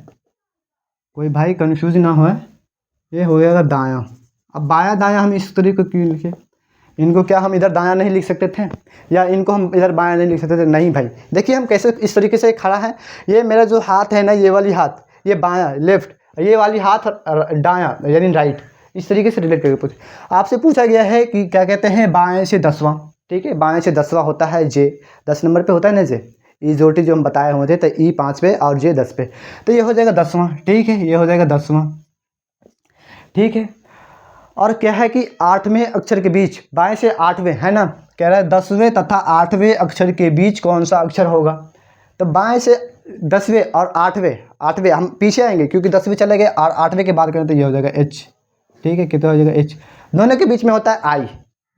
कोई भाई कंफ्यूज ना हो, ये हो जाएगा दायां। अब बायां दायां हम इस तरीके को क्यों लिखे, इनको क्या हम इधर दायां नहीं लिख सकते थे, या इनको हम इधर बायां नहीं लिख सकते थे? नहीं भाई, देखिए हम कैसे इस तरीके से खड़ा है, ये मेरा जो हाथ है ना, ये वाली हाथ ये बायां लेफ्ट, ये वाली हाथ दायां यानी राइट, इस तरीके से रिलेट करके आपसे पूछा गया है कि क्या कहते हैं बाएं से 10वां। ठीक है, बाएं से 10वां होता है जे, 10 नंबर पे होता है ना जे, ई जोटी जो हम बताए हुए थे, तो ई 5 पे और जे 10 पे, तो ये हो जाएगा 10वां। ठीक है, ये हो जाएगा 10वां। ठीक है, और क्या है कि 8वें अक्षर के बीच, बाएं से 8वें है ना, कह रहा है 10वें तथा 8वें अक्षर के बीच कौन सा अक्षर होगा। तो बाएं से 10वें और 8वें हम पीछे आएंगे क्योंकि 10वें चले गए, और 8वें की बात करें तो ये हो जाएगा एच। ठीक है, कितना हो जाएगा एच, दोनों के बीच में होता है आई।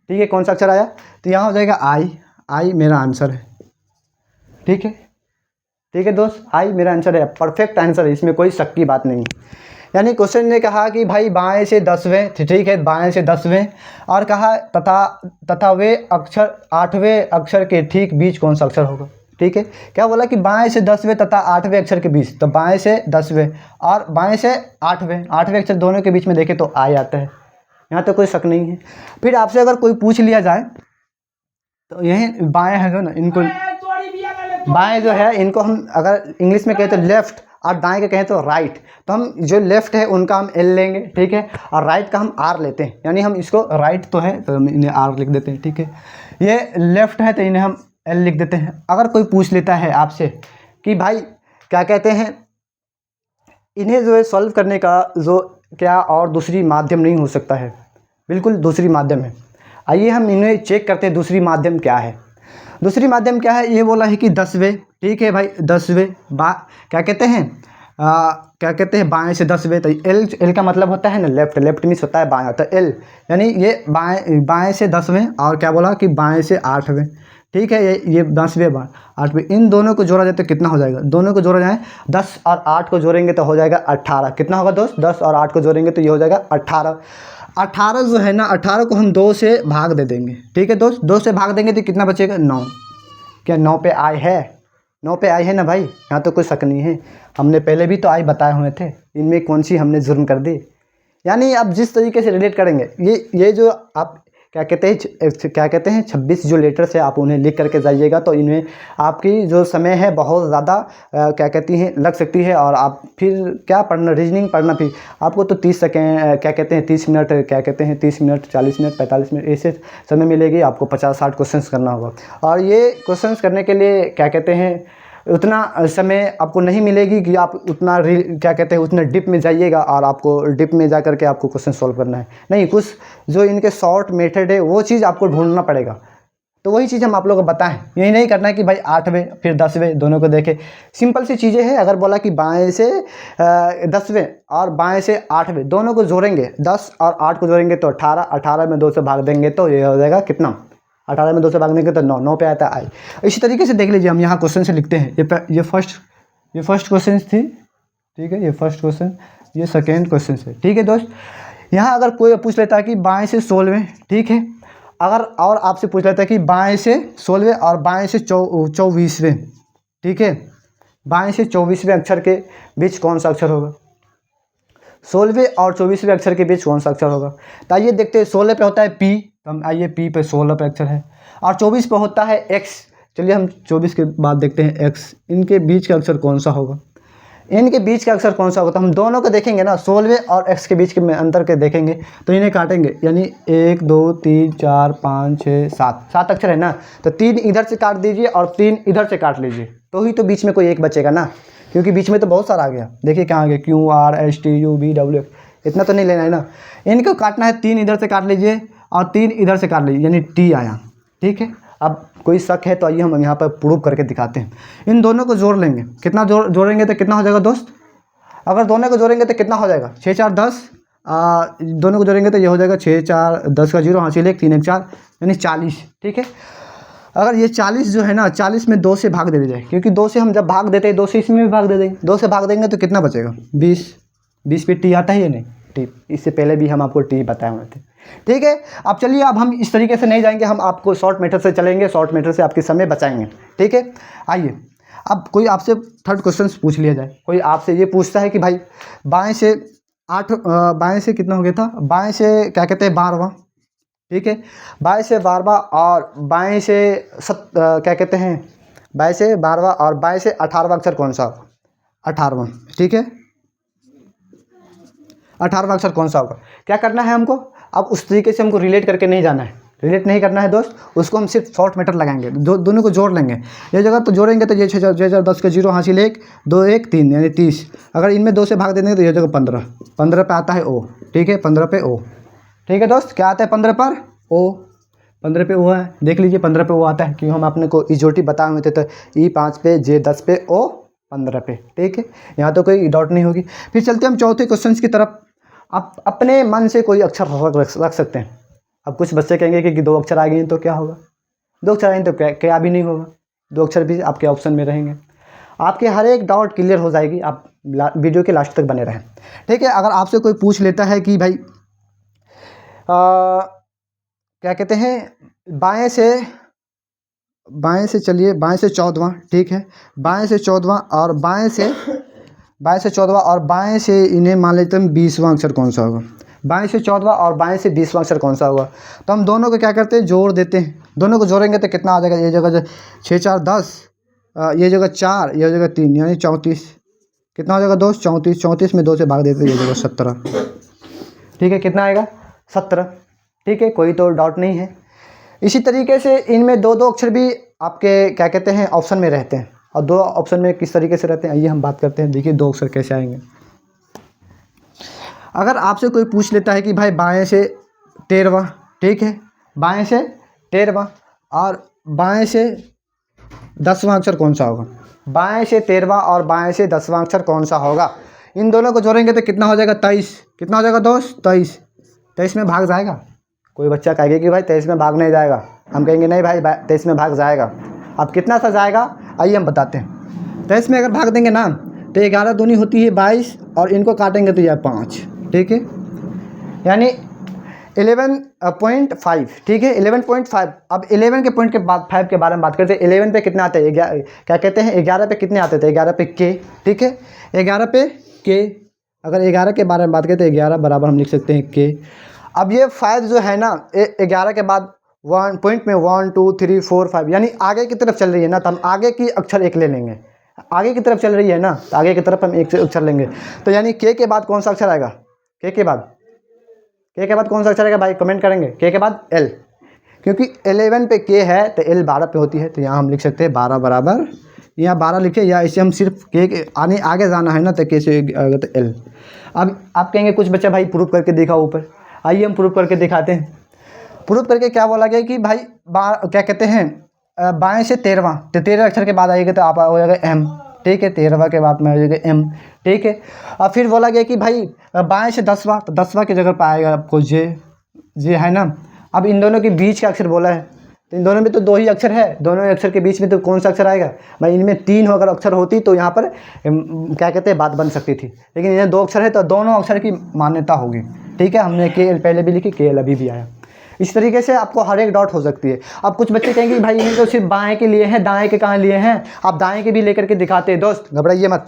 ठीक है, कौन सा अक्षर आया, तो यहाँ हो जाएगा आई, आई मेरा आंसर है। ठीक है, ठीक है दोस्त, आई मेरा आंसर है, परफेक्ट आंसर है, इसमें कोई शक की बात नहीं। यानी क्वेश्चन ने कहा कि भाई बाएं से 10वें, ठीक है, बाएं से 10वें, और कहा तथा वे अक्षर 8वें अक्षर के ठीक बीच कौन सा अक्षर होगा। ठीक है, क्या बोला कि बाएं से 10वें तथा 8वें अक्षर के बीच, तो बाएं से 10वें और बाएं से 8वें अक्षर दोनों के बीच में देखें तो आई आता है, यहाँ तो कोई शक नहीं है। फिर आपसे अगर कोई पूछ लिया जाए तो यही बाएं है ना, इनको बाएं जो है इनको हम अगर इंग्लिश में कहें तो लेफ्ट, और दाएं के कहें तो राइट, तो हम जो लेफ्ट है उनका हम एल लेंगे। ठीक है, और राइट का हम आर लेते हैं, यानी हम इसको राइट तो है तो हम इन्हें आर लिख देते हैं। ठीक है, ये लेफ्ट है तो इन्हें हम एल लिख देते हैं। अगर कोई पूछ लेता है आपसे कि भाई क्या कहते हैं, इन्हें जो है सॉल्व करने का जो क्या और दूसरी माध्यम नहीं हो सकता है, बिल्कुल दूसरी माध्यम है। आइए हम इन्हें चेक करते हैं दूसरी माध्यम क्या है। दूसरी माध्यम क्या है, ये बोला है कि 10वें। ठीक है भाई, 10वें क्या कहते हैं, क्या कहते हैं बाएं से 10वें, तो एल का मतलब होता है ना लेफ्ट, लेफ्ट मीन्स होता है बायां, तो एल यानी ये बाएं से 10वें, और क्या बोला कि बाएं से 8वें। ठीक है, ये 10वें 8वें, इन दोनों को जोड़ा जाए तो कितना हो जाएगा, दोनों को जोड़ा जाए 10 और 8 को जोड़ेंगे तो हो जाएगा 18। कितना होगा दोस्त, 10 और 8 को जोड़ेंगे तो ये हो जाएगा 18। 18 जो है ना, 18 को हम 2 से भाग दे देंगे। ठीक है दोस्त, 2 से भाग देंगे तो कितना बचेगा, 9। क्या 9 पे आई है, 9 पे आई है ना भाई, यहाँ तो कोई शक नहीं है, हमने पहले भी तो आई बताए हुए थे, इनमें कौन सी हमने जुर्म कर दी। यानी आप जिस तरीके से रिलेट करेंगे, ये जो आप क्या कहते हैं 26 जो लेटर्स है आप उन्हें लिख करके जाइएगा, तो इनमें आपकी जो समय है बहुत ज़्यादा क्या कहती हैं लग सकती है, और आप फिर क्या पढ़ना, रीजनिंग पढ़ना, फिर आपको तो 30 सेकेंड क्या कहते हैं 30 मिनट, क्या कहते हैं 30 मिनट 40 मिनट 45 मिनट ऐसे समय मिलेगी, आपको 50-60 क्वेश्चंस करना होगा। और ये क्वेश्चंस करने के लिए क्या कहते हैं उतना समय आपको नहीं मिलेगी कि आप उतना क्या कहते हैं उतना डिप में जाइएगा, और आपको डिप में जा करके आपको क्वेश्चन सॉल्व करना है। नहीं, कुछ जो इनके शॉर्ट मेथड है वो चीज़ आपको ढूंढना पड़ेगा, तो वही चीज़ हम आप लोगों को बताएं। यही नहीं करना है कि भाई 8वें फिर 10वें दोनों को देखें, सिंपल सी चीज़ें हैं। अगर बोला कि बाएं से 10वें और बाएं से 8वें दोनों को जोड़ेंगे, 10 और 8 को जोड़ेंगे तो 18, 18 में 2 से भाग देंगे तो ये हो जाएगा कितना, 18 में 2 से भाग देंगे तो 9, 9 पे आता है आई। इसी तरीके से देख लीजिए, हम यहाँ क्वेश्चन से लिखते हैं, ये फर्स्ट क्वेश्चन थी। ठीक है, ये फर्स्ट क्वेश्चन, ये सेकेंड क्वेश्चन है। ठीक है दोस्त, यहाँ अगर कोई पूछ लेता है कि बाएं से 16वें, ठीक है, अगर और आपसे पूछ लेता है कि बाएं से 16वें और बाएं से 24वें, ठीक है, बाएं से 24वें अक्षर के बीच कौन सा अक्षर होगा, 16वें और 24वें अक्षर के बीच कौन सा अक्षर होगा। तो आइए देखते हैं, 16 पे होता है पी, तो हम आइए पी पे 16 पे अक्षर है, और 24 पे होता है एक्स। चलिए हम 24 के बाद देखते हैं एक्स, इनके बीच का अक्षर कौन सा होगा, इनके बीच का अक्षर कौन सा होगा। तो हम दोनों को देखेंगे ना, 16वें और एक्स के बीच के में अंतर के देखेंगे तो इन्हें काटेंगे, यानी 1 2 3 4 5 6 7 अक्षर है ना, तो 3 इधर से काट दीजिए और 3 इधर से काट लीजिए, तो ही तो बीच में कोई एक बचेगा ना, क्योंकि बीच में तो बहुत सारा आ गया। देखिए कहाँ आ गया, QRSTUVW, इतना तो नहीं लेना है ना, इनको काटना है, 3 इधर से काट लीजिए और 3 इधर से काट लीजिए, यानी T आया। ठीक है, अब कोई शक है तो आइए हम यहाँ पर प्रूव करके दिखाते हैं। इन दोनों को जोड़ लेंगे, कितना जोड़ेंगे तो कितना हो जाएगा दोस्त, अगर दोनों को जोड़ेंगे तो कितना हो जाएगा, 6 4 10, दोनों को जोड़ेंगे तो ये हो जाएगा 6 4 10 का 0 हासिल 1 3 1 4, यानी 40। ठीक है, अगर ये 40 जो है ना, 40 में 2 से भाग दे जाए, क्योंकि 2 से हम जब भाग देते हैं 2 से इसमें भी भाग दे देंगे, 2 से भाग देंगे तो कितना बचेगा, 20 पे T आता है या नहीं, टी, इससे पहले भी हम आपको टी बताए हुए थे। ठीक है, अब चलिए, अब हम इस तरीके से नहीं जाएंगे, हम आपको शॉर्ट मेथड से चलेंगे, शॉर्ट मेथड से आपके समय बचाएंगे। ठीक है, आइए अब कोई आपसे थर्ड क्वेश्चन पूछ लिया जाए। कोई आपसे ये पूछता है कि भाई बाएं से 8, बाएं से कितना हो गया था, बाएं से क्या कहते हैं 12वां। ठीक है, बाएं से 12वां और बाएं से क्या कहते हैं, बाएं से 12वां और बाएं से 18वां अक्षर कौन सा होगा, 18वां। ठीक है, 18वां अक्षर कौन सा होगा, क्या करना है हमको, अब उस तरीके से हमको रिलेट करके नहीं जाना है, रिलेट नहीं करना है दोस्त, उसको हम सिर्फ शॉर्ट मेथड लगाएंगे, दोनों को जोड़ लेंगे। ये जगह तो जोड़ेंगे तो ये 6,10 के 0 हासिल 1 2 1 3 यानी 30। अगर इनमें 2 से भाग देंगे तो ये जगह 15 पे आता है ओ। ठीक है, 15 पे ओ। ठीक है दोस्त, क्या आता है 15 पर ओ, 15 पे ओ है, देख लीजिए 15 पे ओ आता है, क्यों हम अपने को इजोटी बताए हुए थे, तो ई 5 पे जे 10 पे ओ 15 पे। ठीक है, यहाँ तो कोई डाउट नहीं होगी। फिर चलते हम चौथे क्वेश्चन की तरफ। आप अपने मन से कोई अक्षर रख सकते हैं। अब कुछ बच्चे कहेंगे कि 2 अक्षर आ गए तो क्या होगा, 2 अक्षर आएंगे तो क्या भी नहीं होगा, 2 अक्षर भी आपके ऑप्शन में रहेंगे। आपके हर एक डाउट क्लियर हो जाएगी, आप वीडियो के लास्ट तक बने रहें। ठीक है, अगर आपसे कोई पूछ लेता है कि भाई क्या कहते हैं, बाएं से चलिए, बाएं से 14वां। ठीक है, बाएं से 14वां और बाएं से 14वां और बाएं से इन्हें मान लेते हैं 20वां अक्षर कौन सा होगा, बाएं से 14वां और बाएं से 20वां अक्षर कौन सा होगा। तो हम दोनों को क्या करते हैं, जोड़ देते हैं, दोनों को जोड़ेंगे तो कितना आ जाएगा, ये जगह 6 4 10, ये जगह 4, ये जगह 3 यानी 34। कितना हो जाएगा दोस्त, 34। 34 में 2 से भाग देते हैं, ये जगह 17। ठीक है, कितना आएगा 17। ठीक है, कोई तो डाउट नहीं है। इसी तरीके से इनमें 2 अक्षर भी आपके क्या कहते हैं ऑप्शन में रहते हैं, और 2 ऑप्शन में किस तरीके से रहते हैं आइए हम बात करते हैं। देखिए 2 अक्षर कैसे आएंगे। अगर आपसे कोई पूछ लेता है कि भाई बाएं से 13वां। ठीक है, बाएं से 13वां और बाएं से 10वां अक्षर कौन सा होगा, बाएं से 13वां और बाएं से 10वां अक्षर कौन सा होगा। इन दोनों को जोड़ेंगे तो कितना हो जाएगा 23। कितना हो जाएगा दोस्त 23। 23 में भाग जाएगा। कोई बच्चा कहेगा कि भाई 23 में भाग नहीं जाएगा, हम कहेंगे नहीं भाई 23 में भाग जाएगा। अब कितना सा जाएगा आइए हम बताते हैं। 23 में अगर भाग देंगे ना तो 11 दूनी होती है 22 और इनको काटेंगे तो यह 5। ठीक है, यानी 11.5। ठीक है, 11.5। अब 11 के पॉइंट के बाद 5 के बारे में बात करते हैं। 11 पे कितने आते हैं, क्या कहते हैं 11 पे कितने आते थे, 11 पे के। ठीक है, 11 पे के। अगर 11 के बारे में बात करते हैं 11 बराबर हम लिख सकते हैं के। अब ये 5 जो है ना 11 के बाद 1 पॉइंट में 1 2 3 4 5 यानी आगे की तरफ चल रही है ना, तो हम आगे की अक्षर एक ले लेंगे। आगे की तरफ चल रही है ना तो आगे की तरफ हम एक से अक्षर लेंगे। तो यानी के बाद कौन सा अक्षर आएगा, के के बाद कौन सा अक्षर आएगा भाई कमेंट करेंगे। के के बाद एल, क्योंकि 11 पे के है तो एल 12 पे होती है, तो यहाँ हम लिख सकते हैं 12 बराबर, यहाँ 12 लिखे, या इसे हम सिर्फ के आगे जाना है ना तो के से तो एल। अब आप कहेंगे कुछ बच्चा भाई प्रूफ करके दिखाओ ऊपर, आइए हम प्रूफ करके दिखाते हैं। प्रूफ करके क्या बोला गया कि भाई क्या कहते हैं बाएं से 13वां, तो 13 अक्षर के बाद आएगा तो आप हो जाएगा एम। ठीक है, 13वां के बाद में आ जाएगा एम। ठीक है, और फिर बोला गया कि भाई बाएं से 10वां, तो 10वां की जगह पर आएगा आपको जे है ना। अब इन दोनों के बीच का अक्षर बोला है, तो इन दोनों में तो 2 ही अक्षर है, दोनों अक्षर के बीच में तो कौन सा अक्षर आएगा भाई। इनमें 3 अगर अक्षर होती तो यहाँ पर क्या कहते हैं बात बन सकती थी, लेकिन इन्हें 2 अक्षर है तो दोनों अक्षर की मान्यता होगी। ठीक है, हमने के एल पहले भी लिखी, के एल अभी भी आया। इस तरीके से आपको हर एक डाउट हो सकती है। अब कुछ बच्चे कहेंगे भाई इन्हें तो सिर्फ बाएं के लिए हैं, दाएं के कहाँ लिए हैं, आप दाएं के भी लेकर के दिखाते हैं। दोस्त घबराइए मत,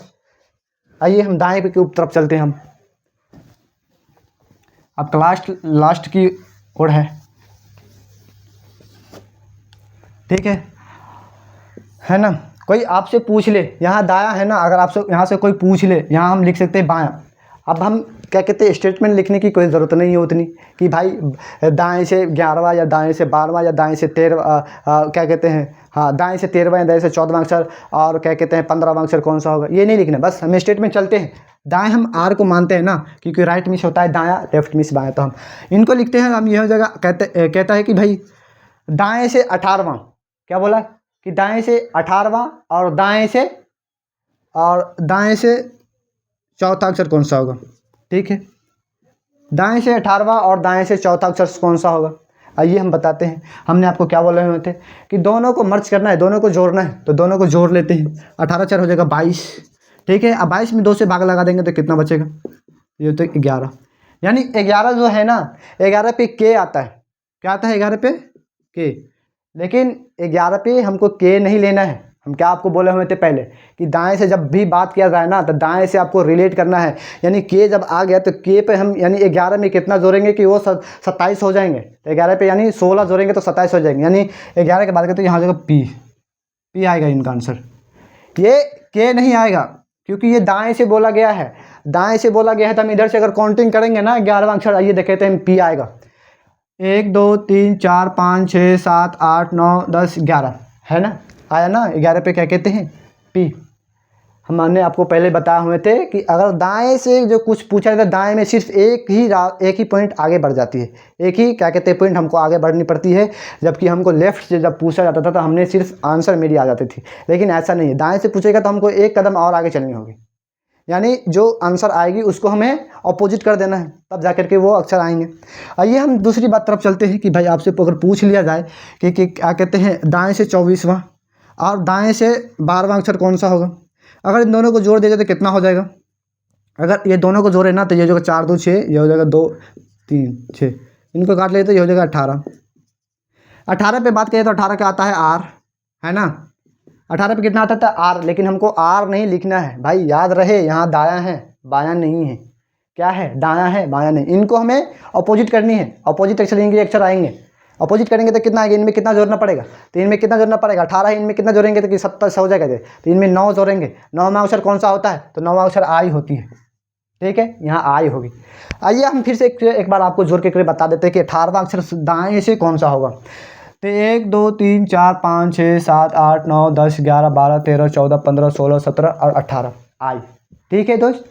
आइए हम दाएं के तरफ चलते हैं। हम अब लास्ट की ओर है। ठीक है ना, कोई आपसे पूछ ले, यहाँ दायां है ना, अगर आपसे यहाँ से कोई पूछ ले, यहाँ हम लिख सकते हैं बायां। अब हम क्या कहते हैं स्टेटमेंट लिखने की कोई ज़रूरत नहीं है उतनी कि भाई दाएं से 11वां या दाएं से 12वां या दाएं से 13वां क्या कहते हैं हाँ दाएं से 13वां या दाएं से 14वां अक्षर और क्या कहते हैं 15वां अक्षर कौन सा होगा, ये नहीं लिखना। बस हम स्टेटमेंट चलते हैं। दाएं हम आर को मानते हैं ना, क्योंकि राइट मिस होता है दायां, लेफ्ट मिस बायां, तो हम इनको लिखते हैं। हम यह जगह कहता है कि भाई दाएँ से 18वां, क्या बोला कि दाएँ से 18वां और दाएँ से चौथा अक्षर कौन सा होगा। ठीक है, दाएं से 18वां और दाएं से चौथा अक्षर कौन सा होगा, आइए हम बताते हैं। हमने आपको क्या बोले हुए थे कि दोनों को मर्ज करना है, दोनों को जोड़ना है, तो दोनों को जोड़ लेते हैं। 18 4 हो जाएगा 22। ठीक है, अब 22 में 2 से भाग लगा देंगे तो कितना बचेगा, ये तो 11। यानी 11 जो है ना, 11 पे के आता है। क्या आता है 11 पे? के। लेकिन 11 पे हमको के नहीं लेना है। हम क्या आपको बोले हुए थे पहले कि दाएं से जब भी बात किया जाए ना तो दाएं से आपको रिलेट करना है। यानी के जब आ गया तो के पे हम यानी 11 में कितना जोड़ेंगे कि वो 27 हो जाएंगे। तो 11 पे यानी 16 जोड़ेंगे तो 27 हो जाएंगे। यानी 11 के बाद करते तो यहाँ जगह पी आएगा इनका आंसर। ये के नहीं आएगा क्योंकि ये दाएं से बोला गया है। दाएं से बोला गया है तो हम इधर से अगर काउंटिंग करेंगे ना 11वां अक्षर आइए देखे तो पी आएगा। 1 2 3 4 5 6 7 8 9 10 11 है ना, आया ना। 11 पे क्या कहते हैं? पी। हमने आपको पहले बताए हुए थे कि अगर दाएं से जो कुछ पूछा जाता है दाएं में सिर्फ एक ही पॉइंट आगे बढ़ जाती है। एक ही क्या कहते हैं पॉइंट हमको आगे बढ़नी पड़ती है। जबकि हमको लेफ्ट से जब पूछा जाता था तो हमने सिर्फ आंसर मेरी आ जाती थी। लेकिन ऐसा नहीं है, दाएं से पूछेगा तो हमको एक कदम और आगे चलनी होगी। यानी जो आंसर आएगी उसको हमें अपोजिट कर देना है, तब जाकर के वो अक्षर आएंगे। आइए हम दूसरी बात तरफ चलते हैं कि भाई आपसे अगर पूछ लिया जाए कि क्या कहते हैं दाएं से 24वां और दाएं से 12वां अक्षर कौन सा होगा। अगर इन दोनों को जोड़ दिया जाए तो कितना हो जाएगा? अगर ये दोनों को जोड़े ना तो ये हो जाएगा 4 2 6, ये हो जाएगा 2 3 6, इनको काट लेते तो ये हो जाएगा 18। 18 पे बात करें तो 18 का आता है आर, है ना। 18 पे कितना आता था? आर। लेकिन हमको आर नहीं लिखना है भाई, याद रहे यहाँ दायां है बायां नहीं है। क्या है? दायां है बायां नहीं। इनको हमें अपोजिट करनी है। अपोजिट अक्षर इनके अक्षर आएंगे। अपोजिट करेंगे तो कितना आएगा? इनमें कितना जोड़ना पड़ेगा? तो इनमें कितना जोड़ना पड़ेगा? 18 इनमें कितना जोड़ेंगे तो कि 27 हो जाएगा। तो इनमें 9 जोड़ेंगे। 9वां अक्षर कौन सा होता है? तो 9वां अक्षर आई होती है। ठीक है, यहाँ आई होगी। आइए हम फिर से एक बार आपको जोड़ के बता देते हैं कि 18वां अक्षर दाएं से कौन सा होगा। तो 1 2 3 4 5 6 7 8 9 10 11 12 13 14 15 16 17 और 18 आई। ठीक है दोस्त,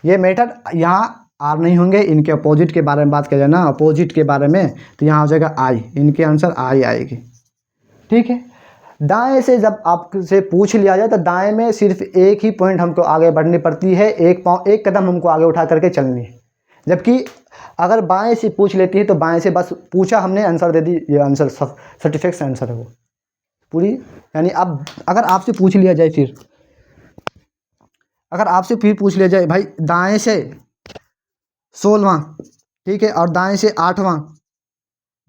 ये मेथड यहाँ आर नहीं होंगे। इनके अपोजिट के बारे में बात किया जाए ना, अपोजिट के बारे में, तो यहाँ हो जाएगा आई। इनके आंसर आई आएगी। ठीक है, दाएं से जब आपसे पूछ लिया जाए तो दाएं में सिर्फ एक ही पॉइंट हमको आगे बढ़नी पड़ती है। एक कदम हमको आगे उठा करके चलनी है। जबकि अगर बाएं से पूछ लेती है तो बाएं से बस पूछा हमने आंसर दे दी, ये आंसर सर्टिफिकेट आंसर है वो पूरी। यानी अब अगर आपसे पूछ लिया जाए अगर आपसे फिर पूछ लिया जाए भाई दाएं से 16वां, ठीक है, और दाएं से 8वां,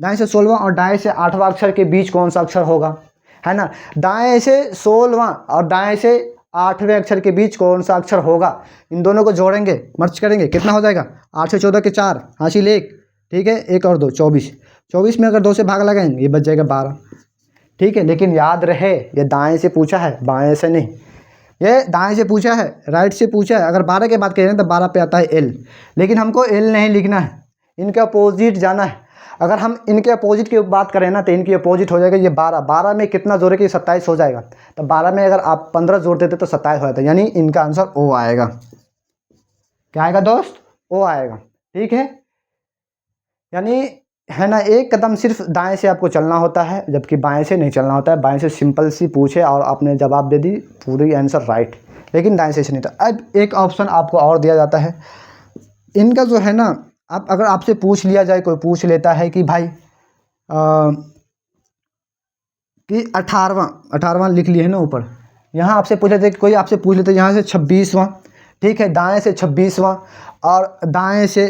दाएं से 16वां और दाएं से 8वां अक्षर के बीच कौन सा अक्षर होगा, है ना। दाएं से 16वां और दाएं से 8वें अक्षर के बीच कौन सा अक्षर होगा। इन दोनों को जोड़ेंगे, मर्ज करेंगे, कितना हो जाएगा? 8 से 14 के 4, हासिल 1, ठीक है, 1 और 2 24। 24 में अगर 2 से भाग लगाएंगे ये बच जाएगा 12। ठीक है, लेकिन याद रहे ये दाएं से पूछा है, बाएं से नहीं। ये दाएं से पूछा है, राइट से पूछा है। अगर 12 की बात करें तो 12 पे आता है एल, लेकिन हमको एल नहीं लिखना है, इनके अपोजिट जाना है। अगर हम इनके अपोजिट की बात करें ना तो इनकी अपोजिट हो जाएगा ये 12। 12 में कितना जोड़े कि 27 हो जाएगा। तो 12 में अगर आप 15 जोड़ देते तो 27 हो जाता है। यानी इनका आंसर ओ आएगा। क्या आएगा दोस्त? ओ आएगा। ठीक है, यानी है ना, एक कदम सिर्फ दाएं से आपको चलना होता है, जबकि बाएं से नहीं चलना होता है। बाएं से सिंपल सी पूछे और आपने जवाब दे दी, पूरी आंसर राइट। लेकिन दाएं से नहीं था। अब एक ऑप्शन आपको और दिया जाता है इनका जो है ना, आप अगर आपसे पूछ लिया जाए, कोई पूछ लेता है कि भाई कि 18वां लिख लिए है ना ऊपर, यहाँ आपसे पूछ लेते, कोई आपसे पूछ लेते यहाँ से 26वां, ठीक है, दाएं से 26वां और दाएं से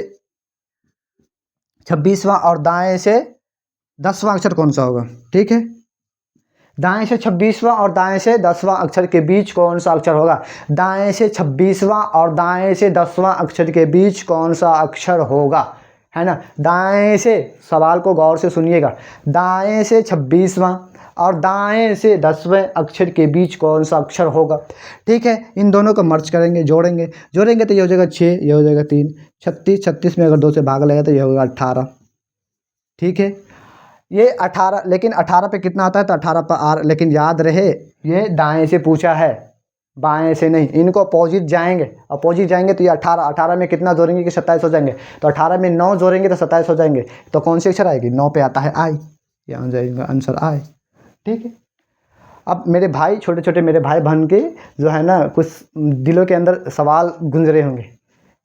26वां और दाएं से 10वां अक्षर कौन सा होगा। ठीक है, दाएं से 26वां और दाएं से 10वां अक्षर के बीच कौन सा अक्षर होगा। दाएं से 26वां और दाएं से 10वां अक्षर के बीच कौन सा अक्षर होगा, है ना। दाएं से, सवाल को गौर से सुनिएगा, दाएं से 26वां और दाएं से 10वें अक्षर के बीच कौन सा अक्षर होगा। ठीक है, इन दोनों को मर्ज करेंगे, जोड़ेंगे तो ये हो जाएगा 6, ये हो जाएगा 3, 36, 36 में अगर 2 से भाग लगेगा तो ये होगा 18। ठीक है, ये 18, लेकिन 18 पे कितना आता है? तो 18 पर आर। लेकिन याद रहे ये दाएं से पूछा है, बाएं से नहीं। इनको अपोजिट जाएंगे तो ये 18 में कितना जोड़ेंगे कि 27 हो जाएंगे। तो 18 में 9 जोड़ेंगे तो 27 हो जाएंगे। तो कौन सी अक्षर आएगी? 9 पे आता है आई, यहाँ जाएगा आंसर आई। ठीक है, अब मेरे भाई, छोटे छोटे मेरे भाई बहन के जो है ना, कुछ दिलों के अंदर सवाल गूंज रहे होंगे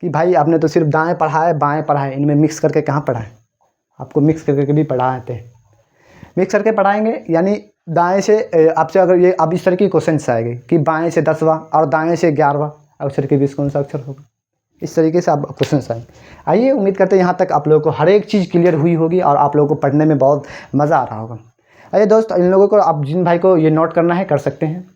कि भाई आपने तो सिर्फ दाएँ पढ़ा है बाएँ पढ़ा है, इनमें मिक्स करके कहाँ पढ़ा है। आपको मिक्स करके भी पढ़ाते हैं, मिक्स करके पढ़ाएंगे। यानी दाएं से आपसे अगर ये अब इस तरह की क्वेश्चन आएंगे कि बाएं से 10वां और दाएं से 11वां अक्षर के बीच कौन सा अक्षर होगा। इस तरीके से आप क्वेश्चन आए। आइए, उम्मीद करते हैं यहाँ तक आप लोगों को हर एक चीज़ क्लियर हुई होगी और आप लोगों को पढ़ने में बहुत मज़ा आ रहा होगा। आइए दोस्त, इन लोगों को आप जिन भाई को ये नोट करना है कर सकते हैं,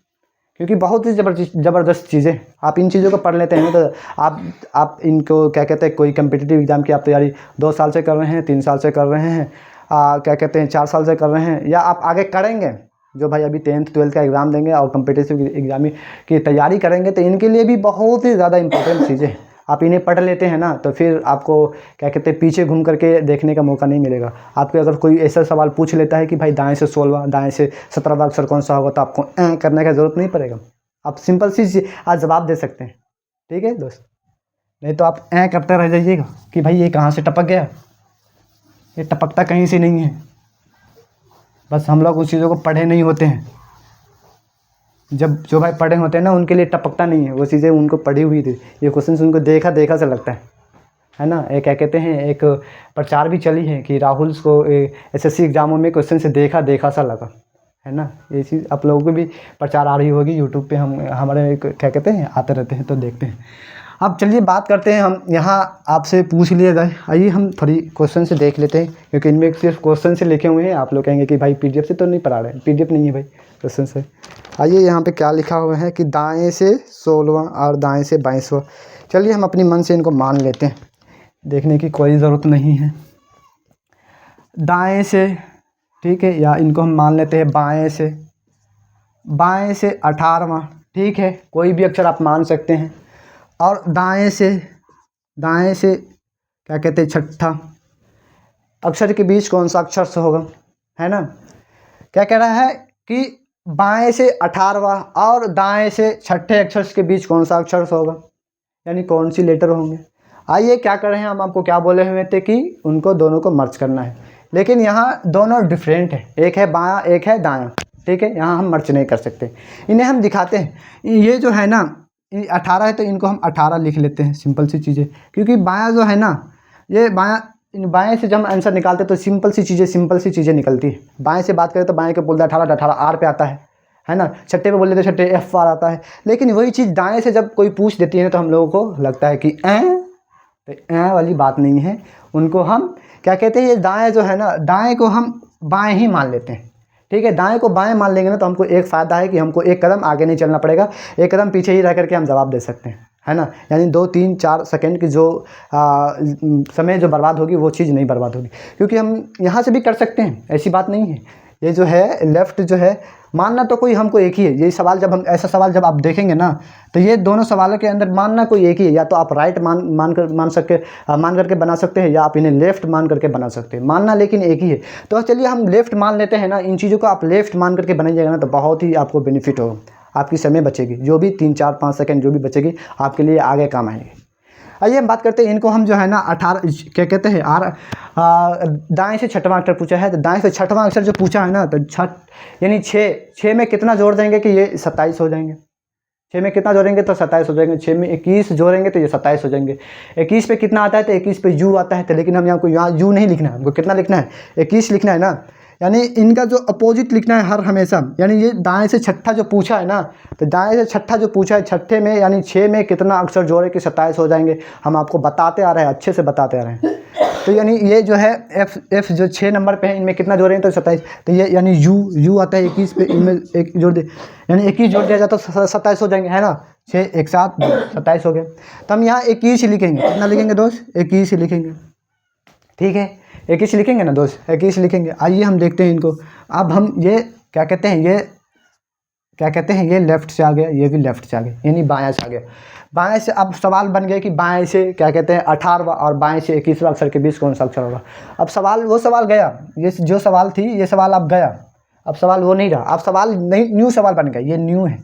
क्योंकि बहुत ही ज़बरदस्त चीज़ें आप इन चीज़ों को पढ़ लेते हैं तो आप इनको क्या कहते हैं, कोई कम्पिटिटिव एग्ज़ाम की आप तैयारी 2 साल से कर रहे हैं, 3 साल से कर रहे हैं, क्या कहते हैं 4 साल से कर रहे हैं, या आप आगे करेंगे, जो भाई अभी 10th 12th का एग्ज़ाम देंगे और कम्पिटिटिव एग्ज़ाम की तैयारी करेंगे, तो इनके लिए भी बहुत ही ज़्यादा इंपॉर्टेंट चीज़ें आप इन्हें पढ़ लेते हैं ना, तो फिर आपको क्या कहते हैं पीछे घूम करके देखने का मौका नहीं मिलेगा। आपके अगर कोई ऐसा सवाल पूछ लेता है कि भाई दाएं से 16वां, दाएं से 17वां अक्षर कौन सा होगा, तो आपको करने का ज़रूरत नहीं पड़ेगा, आप सिंपल सी आज जवाब दे सकते हैं। ठीक है दोस्त, नहीं तो आप करते रह जाइएगा कि भाई ये कहाँ से टपक गया, ये टपकता कहीं से नहीं है, बस हम लोग उस चीज़ों को पढ़े नहीं होते हैं। जब जो भाई पढ़े होते हैं ना, उनके लिए टपकता नहीं है, वो चीज़ें उनको पढ़ी हुई थी, ये क्वेश्चन उनको देखा देखा से लगता है ना। एक क्या कहते हैं, एक प्रचार भी चली है कि राहुल को SSC एग्ज़ामों में क्वेश्चन से देखा देखा सा लगा, है ना। ये चीज़ आप लोगों को भी प्रचार आ रही होगी यूट्यूब पे, हम हमारे क्या कहते हैं आते रहते हैं तो देखते हैं। अब चलिए बात करते हैं, हम यहाँ आपसे पूछ लिया जाए। आइए हम थोड़ी क्वेश्चन से देख लेते हैं, क्योंकि इनमें सिर्फ क्वेश्चन से लिखे हुए हैं। आप लोग कहेंगे कि भाई PDF से तो नहीं पढ़ा रहे हैं, PDF नहीं है भाई, क्वेश्चन से। आइए यहाँ पे क्या लिखा हुआ है कि दाएं से 16वां और दाएं से 22वां। चलिए हम अपनी मन से इनको मान लेते हैं, देखने की कोई ज़रूरत नहीं है। दाएं से, ठीक है, या इनको हम मान लेते हैं बाएं से 18वां, ठीक है, कोई भी अक्षर आप मान सकते हैं। और दाएं से क्या कहते हैं 6ठा अक्षर के बीच कौन सा अक्षर से होगा, है ना। क्या कह रहा है कि बाएं से 18वां और दाएं से 6ठे अक्षर के बीच कौन सा अक्षर से होगा, यानी कौन सी लेटर होंगे। आइए क्या कर रहे हैं, हम आपको क्या बोले हुए थे कि उनको दोनों को मर्ज करना है, लेकिन यहाँ दोनों डिफरेंट है, एक है बायां एक है दायां, ठीक है, यहाँ हम मर्ज नहीं कर सकते। इन्हें हम दिखाते हैं, ये जो है ना 18 है तो इनको हम 18 लिख लेते हैं, सिंपल सी चीज़ें, क्योंकि बायां जो है ना, ये बाएं से जब हम आंसर निकालते हैं तो सिंपल सी चीज़ें निकलती है। बाएं से बात करें तो बाएं के बोलते हैं 18 आर पे आता है ना। छठे पे बोल लेते छठे F पर आता है, लेकिन वही चीज़ दाएं से जब कोई पूछ देती है तो हम लोगों को लगता है कि तो वाली बात नहीं है। उनको हम क्या कहते हैं, ये दाएं जो है ना, दाएं को हम बाएं ही मान लेते हैं, ठीक है। दाएं को बाएं मान लेंगे ना तो हमको एक फ़ायदा है कि हमको एक कदम आगे नहीं चलना पड़ेगा, एक कदम पीछे ही रह करके हम जवाब दे सकते हैं, है ना। यानी 2 3 4 सेकंड की जो समय जो बर्बाद होगी वो चीज़ नहीं बर्बाद होगी, क्योंकि हम यहाँ से भी कर सकते हैं, ऐसी बात नहीं है। ये जो है लेफ़्ट जो है, मानना तो कोई हमको एक ही है। ये सवाल जब हम ऐसा सवाल जब आप देखेंगे ना, तो ये दोनों सवालों के अंदर मानना कोई एक ही है। या तो आप राइट मान करके बना सकते हैं, या आप इन्हें लेफ़्ट मान करके बना सकते हैं, मानना लेकिन एक ही है। तो चलिए हम लेफ़्ट मान लेते हैं ना। इन चीज़ों को आप लेफ़्ट मान करके बनाइएगा ना तो बहुत ही आपको बेनिफिट होगा, आपकी समय बचेगी, जो भी 3 4 5 सेकंड जो भी बचेगी आपके लिए आगे काम आएगी। आइए हम बात करते हैं, इनको हम जो है ना 18 क्या कहते हैं दाएं से 6वां अक्षर पूछा है, तो दाएं से 6वां अक्षर जो पूछा है ना, तो 6 यानी 6 में कितना जोड़ देंगे कि ये 27 हो जाएंगे। 6 में कितना जोड़ेंगे तो 27 हो जाएंगे। 6 में 21 जोड़ेंगे तो ये 27 हो जाएंगे। 21 पे कितना आता है तो 21 पे U आता है, तो लेकिन हम यहाँ U नहीं लिखना है, हमको कितना लिखना है 21 लिखना है ना। यानी इनका जो अपोजिट लिखना है हर हमेशा। यानी ये दाएं से 6ठा जो पूछा है ना, तो दाएं से 6ठा जो पूछा है, 6ठे में यानी 6 में कितना अक्षर जोड़े कि 27 हो जाएंगे, हम आपको बताते आ रहे हैं, अच्छे से बताते आ रहे हैं। तो यानी ये जो है F जो 6 नंबर पे है, इनमें कितना जोड़ेंगे तो 27, तो ये यानी U आता है 21 पे, इनमें एक जोड़ दे, यानी 21 जोड़ दिया जाता तो 27 हो जाएंगे, है ना। 6 एक साथ 27 हो गए। तो हम यहाँ 21 लिखेंगे, कितना लिखेंगे दोस्त 21 लिखेंगे, ठीक है। 21 लिखेंगे ना दोस्त, 21 लिखेंगे। आइए हम देखते हैं इनको। अब हम ये क्या कहते हैं, ये लेफ़्ट से आ गया, ये भी लेफ़्ट से आ गया, यानी बायां से आ गया। बाएं से अब सवाल बन गया कि बाएं से क्या कहते हैं 18वां और बाएं से 21वां अक्षर के बीच कौन सा अक्षर होगा। अब सवाल वो सवाल गया, ये जो सवाल थी ये सवाल अब गया, अब सवाल वो नहीं रहा, अब सवाल नहीं, न्यू सवाल बन गया, ये न्यू है,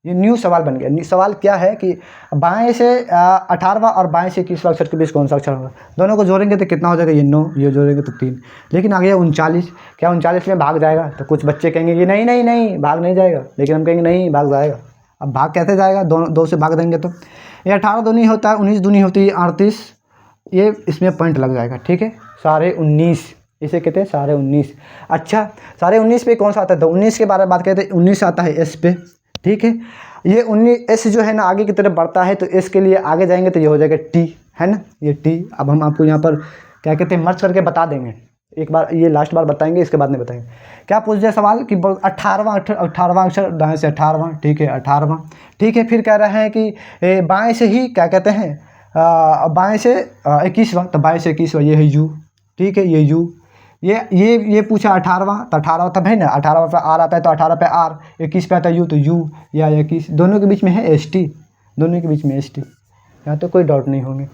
ये न्यू सवाल बन गया। सवाल क्या है कि बाएं से 18वां और बाएं से 21वां अक्षर के बीच कौन सा अक्षर होगा। दोनों को जोड़ेंगे तो कितना हो जाएगा, ये 9, ये जोड़ेंगे तो 3, लेकिन आ गया 39। क्या 39 में भाग जाएगा, तो कुछ बच्चे कहेंगे कि नहीं भाग नहीं जाएगा, लेकिन हम कहेंगे नहीं भाग जाएगा। अब भाग कैसे जाएगा, 2 से भाग देंगे तो ये 18 दूनी होता है, 19 दूनी होती है 38, ये इसमें पॉइंट लग जाएगा, ठीक है। 19.5 इसे कहते हैं 19.5। अच्छा 19.5 पे कौन सा आता है, तो 19 के बारे में बात करते हैं, 19 आता है S पे, ठीक है। ये 19 एस जो है ना आगे की तरफ बढ़ता है, तो एस के लिए आगे जाएंगे तो ये हो जाएगा टी, है ना, ये टी। अब हम आपको यहाँ पर क्या कहते हैं मर्ज करके बता देंगे, एक बार ये लास्ट बार बताएंगे, इसके बाद नहीं बताएंगे। क्या पूछ दिया सवाल कि 18वां अक्षर दाएं से 18वां, ठीक है 18वां, ठीक है। फिर कह रहे हैं कि बाएं से ही क्या कहते हैं बाएं से 21वां, तो बाएं से 21वां ये है यू, ठीक है, ये यू। ये पूछा 18वां, तो 18वां तब है ना, 18वां पे आर आता है तो 18 पे आर, 21 पे आता है यू, तो यू या 21, दोनों के बीच में है एस टी, दोनों के बीच में एस टी, यहाँ तो कोई डाउट नहीं होंगे।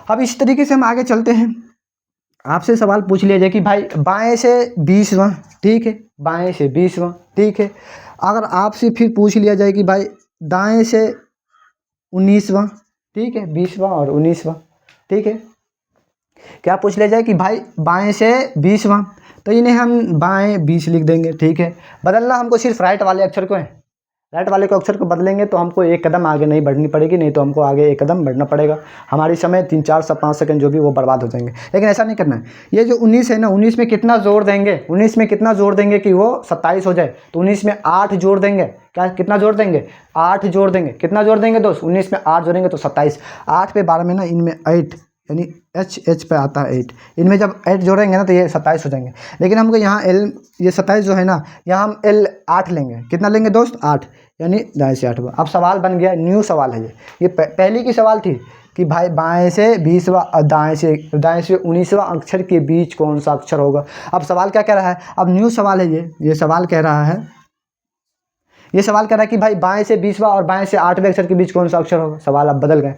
अब इस तरीके से हम आगे चलते हैं। आपसे सवाल पूछ लिया जाए कि भाई बाएं से 20वां, ठीक है, बाएं से 20वां, ठीक है। अगर आपसे फिर पूछ लिया जाए कि भाई दाएं से 19वां, ठीक है, 20वां और 19वां, ठीक है। क्या पूछ लिया जाए कि भाई बाएं से 20वां, तो इन्हें हम बाएं 20 लिख देंगे, ठीक है। बदलना हमको सिर्फ राइट वाले अक्षर को है, राइट वाले को अक्षर को बदलेंगे तो हमको एक कदम आगे नहीं बढ़नी पड़ेगी, नहीं तो हमको आगे एक कदम बढ़ना पड़ेगा, हमारी समय 3, 4, 5 सेकंड जो भी वो बर्बाद हो जाएंगे। लेकिन ऐसा नहीं करना है। ये जो 19 है ना, 19 में कितना जोड़ देंगे, 19 में कितना जोड़ देंगे कि वो 27 हो जाए, तो 19 में 8 जोड़ देंगे। क्या कितना जोड़ देंगे, 8 जोड़ देंगे। कितना जोड़ देंगे दोस्त, 19 में 8 जोड़ेंगे तो 27। 8 पे 12 में ना, इनमें 8 यानी एच पे आता है 8, इनमें जब 8 जोड़ेंगे ना तो ये 27 हो जाएंगे। लेकिन हमको यहाँ एल, ये 27 जो है ना, यहाँ हम एल 8 लेंगे। कितना लेंगे दोस्त, 8, यानी दाएं से 8वां। अब सवाल बन गया, न्यू सवाल है ये पहली की सवाल थी कि भाई बाएं से 20वां और दाएं से 19वां अक्षर के बीच कौन सा अक्षर होगा। अब सवाल क्या कह रहा है, अब न्यू सवाल है ये सवाल कह रहा है, ये सवाल कह रहा है कि भाई बाएं से 20वां और बाएं से 8वें अक्षर के बीच कौन सा अक्षर होगा। सवाल अब बदल गए,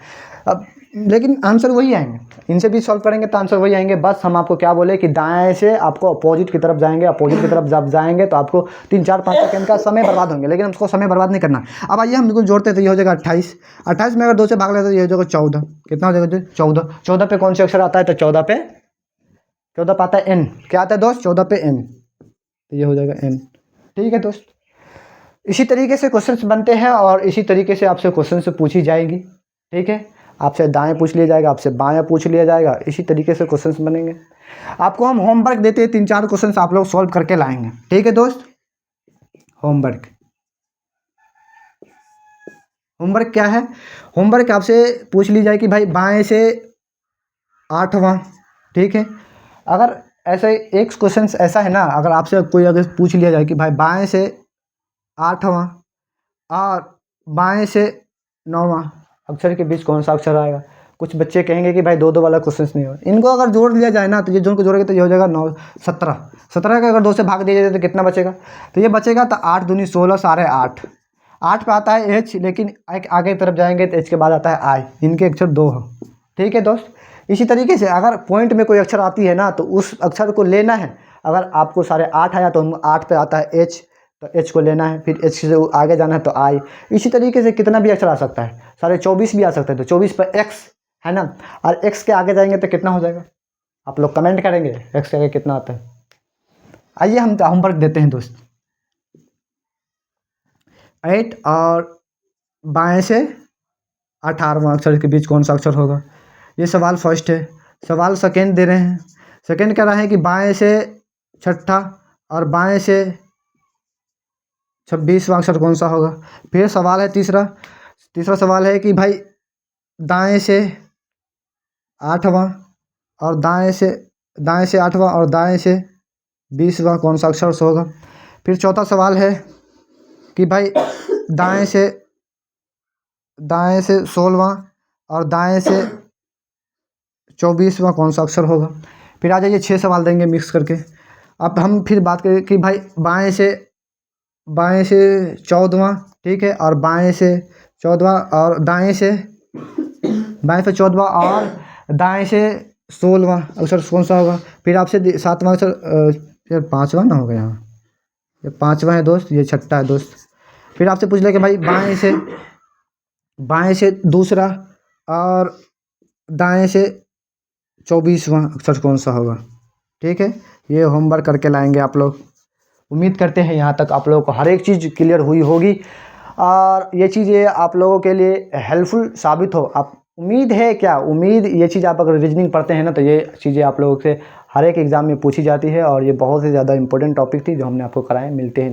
अब लेकिन आंसर वही आएंगे, इनसे भी सॉल्व करेंगे तो आंसर वही आएंगे। बस हम आपको क्या बोले कि दाएं से आपको अपोजिट की तरफ जाएंगे, अपोजिट की तरफ जब जाएंगे तो आपको 3, 4, 5 सेकंड का समय बर्बाद होंगे, लेकिन हमको समय बर्बाद नहीं करना। अब आइए हम बिल्कुल जोड़ते हैं, तो ये हो जाएगा 28। 28 में अगर 2 से भाग लेते तो ये हो जाएगा 14। कितना हो जाएगा, 14। 14 पे कौन से अक्षर आता है, तो 14 पे आता है एन। क्या आता है दोस्त, 14 पे एन, तो ये हो जाएगा एन, ठीक है दोस्त। इसी तरीके से क्वेश्चंस बनते हैं और इसी तरीके से आपसे क्वेश्चन से पूछी जाएगी, ठीक है। आपसे दाएं पूछ लिया जाएगा, आपसे बाएं पूछ लिया जाएगा, इसी तरीके से क्वेश्चंस बनेंगे। आपको हम होमवर्क देते हैं, 3, 4 क्वेश्चंस आप लोग सॉल्व करके लाएंगे, ठीक है दोस्त। होमवर्क क्या है, होमवर्क आपसे पूछ ली जाए कि भाई बाएं से 8वां, ठीक है। अगर ऐसे एक क्वेश्चन ऐसा है ना, अगर आपसे कोई अगर पूछ लिया जाए कि भाई बाएं से 8वां और बाएं से 9वां अक्षर के बीच कौन सा अक्षर आएगा। कुछ बच्चे कहेंगे कि भाई 2-2 वाला क्वेश्चन नहीं होगा। इनको अगर जोड़ लिया जाए ना, तो ये जोड़ को जोड़ेंगे तो ये हो जाएगा 9, 17। 17 का अगर 2 से भाग दिया जाए तो कितना बचेगा, तो ये बचेगा तो 8 दूनी 16, सारे 8। 8 पे आता है एच, लेकिन आगे की तरफ जाएंगे तो एच के बाद आता है आई, इनके अक्षर 2 हो, ठीक है दोस्त। इसी तरीके से अगर पॉइंट में कोई अक्षर आती है ना, तो उस अक्षर को लेना है। अगर आपको सारे 8 आया तो 8 पे आता है एच, तो एच को लेना है, फिर एच से आगे जाना है तो आई। इसी तरीके से कितना भी अक्षर आ सकता है, सारे 24 भी आ सकते हैं, तो 24 पर एक्स है ना, और एक्स के आगे जाएंगे तो कितना हो जाएगा, आप लोग कमेंट करेंगे एक्स के आगे कितना आता है। आइए हम होमवर्क देते हैं दोस्त। 8 और बाएं से 18वां अक्षर के बीच कौन सा अक्षर होगा, ये सवाल फर्स्ट है। सवाल सेकेंड दे रहे हैं, सेकेंड कह रहा है कि बाएं से 6ठा और बाएं से 26वां अक्षर कौन सा होगा। फिर सवाल है तीसरा सवाल है कि भाई दाएं से 8वां और दाएं से 8वां और दाएं से 20वां कौन सा अक्षर होगा। फिर चौथा सवाल है कि भाई दाएं से 16वां और दाएं से 24वां कौन सा अक्षर होगा। फिर आ जाइए 6 सवाल देंगे मिक्स करके। अब हम फिर बात करें कि भाई बाएं से 14वां, ठीक है, और बाएं से 14वां और दाएं से 14वां और दाएं से 16वां अक्षर कौन सा होगा। फिर आपसे 7वां अक्षर, फिर 5वां ना होगा, यहाँ ये 5वां है दोस्त, ये 6ठा है दोस्त। फिर आपसे पूछ ले कि भाई बाएं से दूसरा और दाएं से 24वां अक्षर कौन सा होगा, ठीक है। ये होमवर्क करके लाएंगे आप लोग। उम्मीद करते हैं यहाँ तक आप लोगों को हर एक चीज़ क्लियर हुई होगी और ये चीज़ें आप लोगों के लिए हेल्पफुल साबित हो। आप उम्मीद है क्या, उम्मीद ये चीज़ आप अगर रीजनिंग पढ़ते हैं ना, तो ये चीज़ें आप लोगों से हर एक एग्ज़ाम में पूछी जाती है और ये बहुत ही ज़्यादा इंपॉर्टेंट टॉपिक थी जो हमने आपको कराए। मिलते हैं।